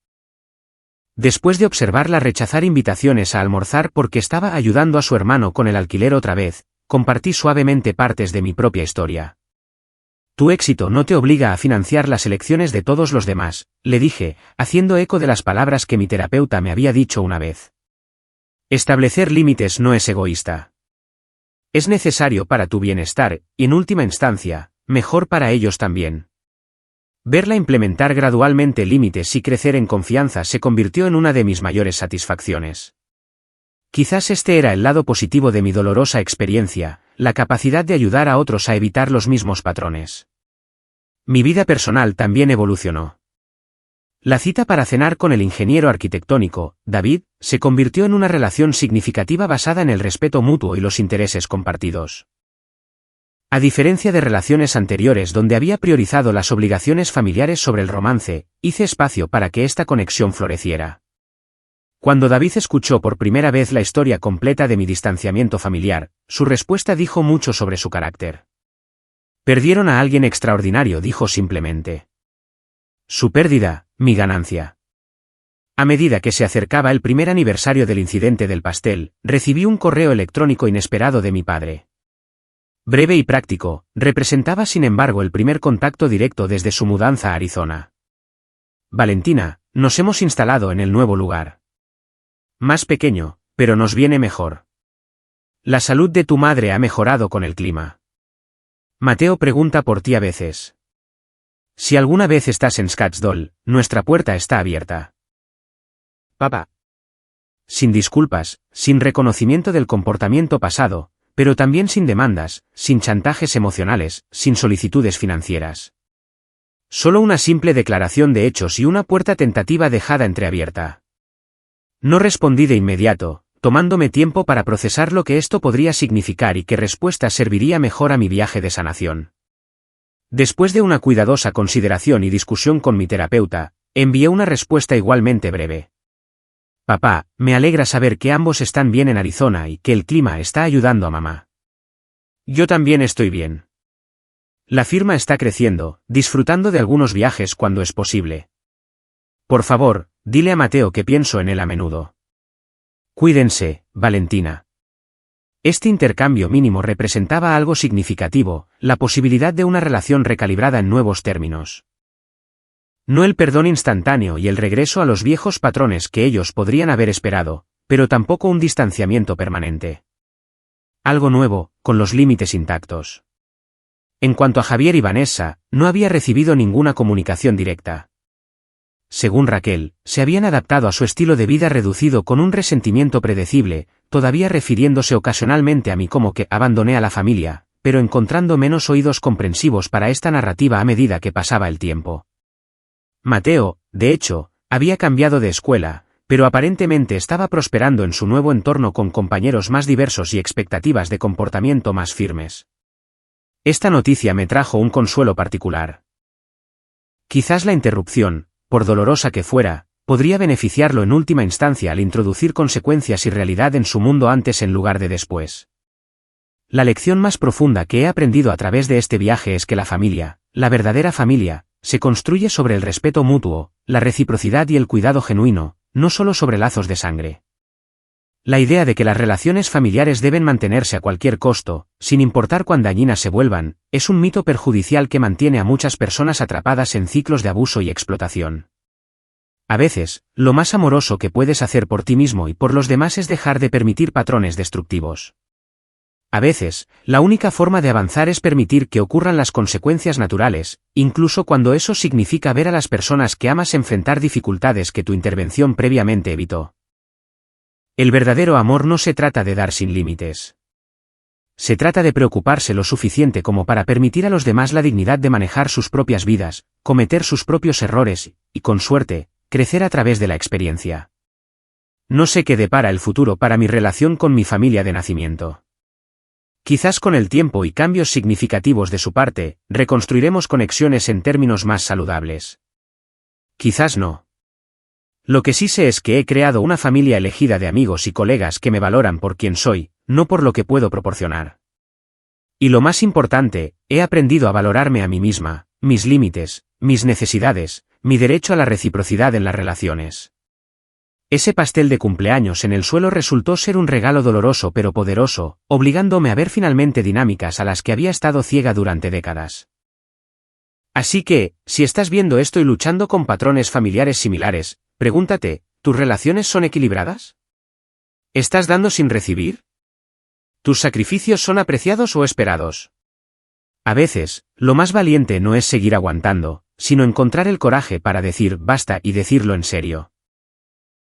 Después de observarla rechazar invitaciones a almorzar porque estaba ayudando a su hermano con el alquiler otra vez, compartí suavemente partes de mi propia historia. Tu éxito no te obliga a financiar las elecciones de todos los demás, le dije, haciendo eco de las palabras que mi terapeuta me había dicho una vez. Establecer límites no es egoísta. Es necesario para tu bienestar, y en última instancia, mejor para ellos también. Verla implementar gradualmente límites y crecer en confianza se convirtió en una de mis mayores satisfacciones. Quizás este era el lado positivo de mi dolorosa experiencia, la capacidad de ayudar a otros a evitar los mismos patrones. Mi vida personal también evolucionó. La cita para cenar con el ingeniero arquitectónico, David, se convirtió en una relación significativa basada en el respeto mutuo y los intereses compartidos. A diferencia de relaciones anteriores donde había priorizado las obligaciones familiares sobre el romance, hice espacio para que esta conexión floreciera. Cuando David escuchó por primera vez la historia completa de mi distanciamiento familiar, su respuesta dijo mucho sobre su carácter. Perdieron a alguien extraordinario, dijo simplemente. Su pérdida, mi ganancia. A medida que se acercaba el primer aniversario del incidente del pastel, recibí un correo electrónico inesperado de mi padre. Breve y práctico, representaba sin embargo el primer contacto directo desde su mudanza a Arizona. Valentina, nos hemos instalado en el nuevo lugar. Más pequeño, pero nos viene mejor. La salud de tu madre ha mejorado con el clima. Mateo pregunta por ti a veces. Si alguna vez estás en Scottsdale, nuestra puerta está abierta. Papá. Sin disculpas, sin reconocimiento del comportamiento pasado, pero también sin demandas, sin chantajes emocionales, sin solicitudes financieras. Solo una simple declaración de hechos y una puerta tentativa dejada entreabierta. No respondí de inmediato, tomándome tiempo para procesar lo que esto podría significar y qué respuesta serviría mejor a mi viaje de sanación. Después de una cuidadosa consideración y discusión con mi terapeuta, envié una respuesta igualmente breve. Papá, me alegra saber que ambos están bien en Arizona y que el clima está ayudando a mamá. Yo también estoy bien. La firma está creciendo, disfrutando de algunos viajes cuando es posible. Por favor, dile a Mateo que pienso en él a menudo. Cuídense, Valentina. Este intercambio mínimo representaba algo significativo, la posibilidad de una relación recalibrada en nuevos términos. No el perdón instantáneo y el regreso a los viejos patrones que ellos podrían haber esperado, pero tampoco un distanciamiento permanente. Algo nuevo, con los límites intactos. En cuanto a Javier y Vanessa, no había recibido ninguna comunicación directa. Según Raquel, se habían adaptado a su estilo de vida reducido con un resentimiento predecible, todavía refiriéndose ocasionalmente a mí como que abandoné a la familia, pero encontrando menos oídos comprensivos para esta narrativa a medida que pasaba el tiempo. Mateo, de hecho, había cambiado de escuela, pero aparentemente estaba prosperando en su nuevo entorno con compañeros más diversos y expectativas de comportamiento más firmes. Esta noticia me trajo un consuelo particular. Quizás la interrupción, por dolorosa que fuera, podría beneficiarlo en última instancia al introducir consecuencias y realidad en su mundo antes en lugar de después. La lección más profunda que he aprendido a través de este viaje es que la familia, la verdadera familia, se construye sobre el respeto mutuo, la reciprocidad y el cuidado genuino, no solo sobre lazos de sangre. La idea de que las relaciones familiares deben mantenerse a cualquier costo, sin importar cuán dañinas se vuelvan, es un mito perjudicial que mantiene a muchas personas atrapadas en ciclos de abuso y explotación. A veces, lo más amoroso que puedes hacer por ti mismo y por los demás es dejar de permitir patrones destructivos. A veces, la única forma de avanzar es permitir que ocurran las consecuencias naturales, incluso cuando eso significa ver a las personas que amas enfrentar dificultades que tu intervención previamente evitó. El verdadero amor no se trata de dar sin límites. Se trata de preocuparse lo suficiente como para permitir a los demás la dignidad de manejar sus propias vidas, cometer sus propios errores, y con suerte, crecer a través de la experiencia. No sé qué depara el futuro para mi relación con mi familia de nacimiento. Quizás con el tiempo y cambios significativos de su parte, reconstruiremos conexiones en términos más saludables. Quizás no. Lo que sí sé es que he creado una familia elegida de amigos y colegas que me valoran por quien soy, no por lo que puedo proporcionar. Y lo más importante, he aprendido a valorarme a mí misma, mis límites, mis necesidades, mi derecho a la reciprocidad en las relaciones. Ese pastel de cumpleaños en el suelo resultó ser un regalo doloroso pero poderoso, obligándome a ver finalmente dinámicas a las que había estado ciega durante décadas. Así que, si estás viendo esto y luchando con patrones familiares similares, pregúntate, ¿tus relaciones son equilibradas? ¿Estás dando sin recibir? ¿Tus sacrificios son apreciados o esperados? A veces, lo más valiente no es seguir aguantando, sino encontrar el coraje para decir basta y decirlo en serio.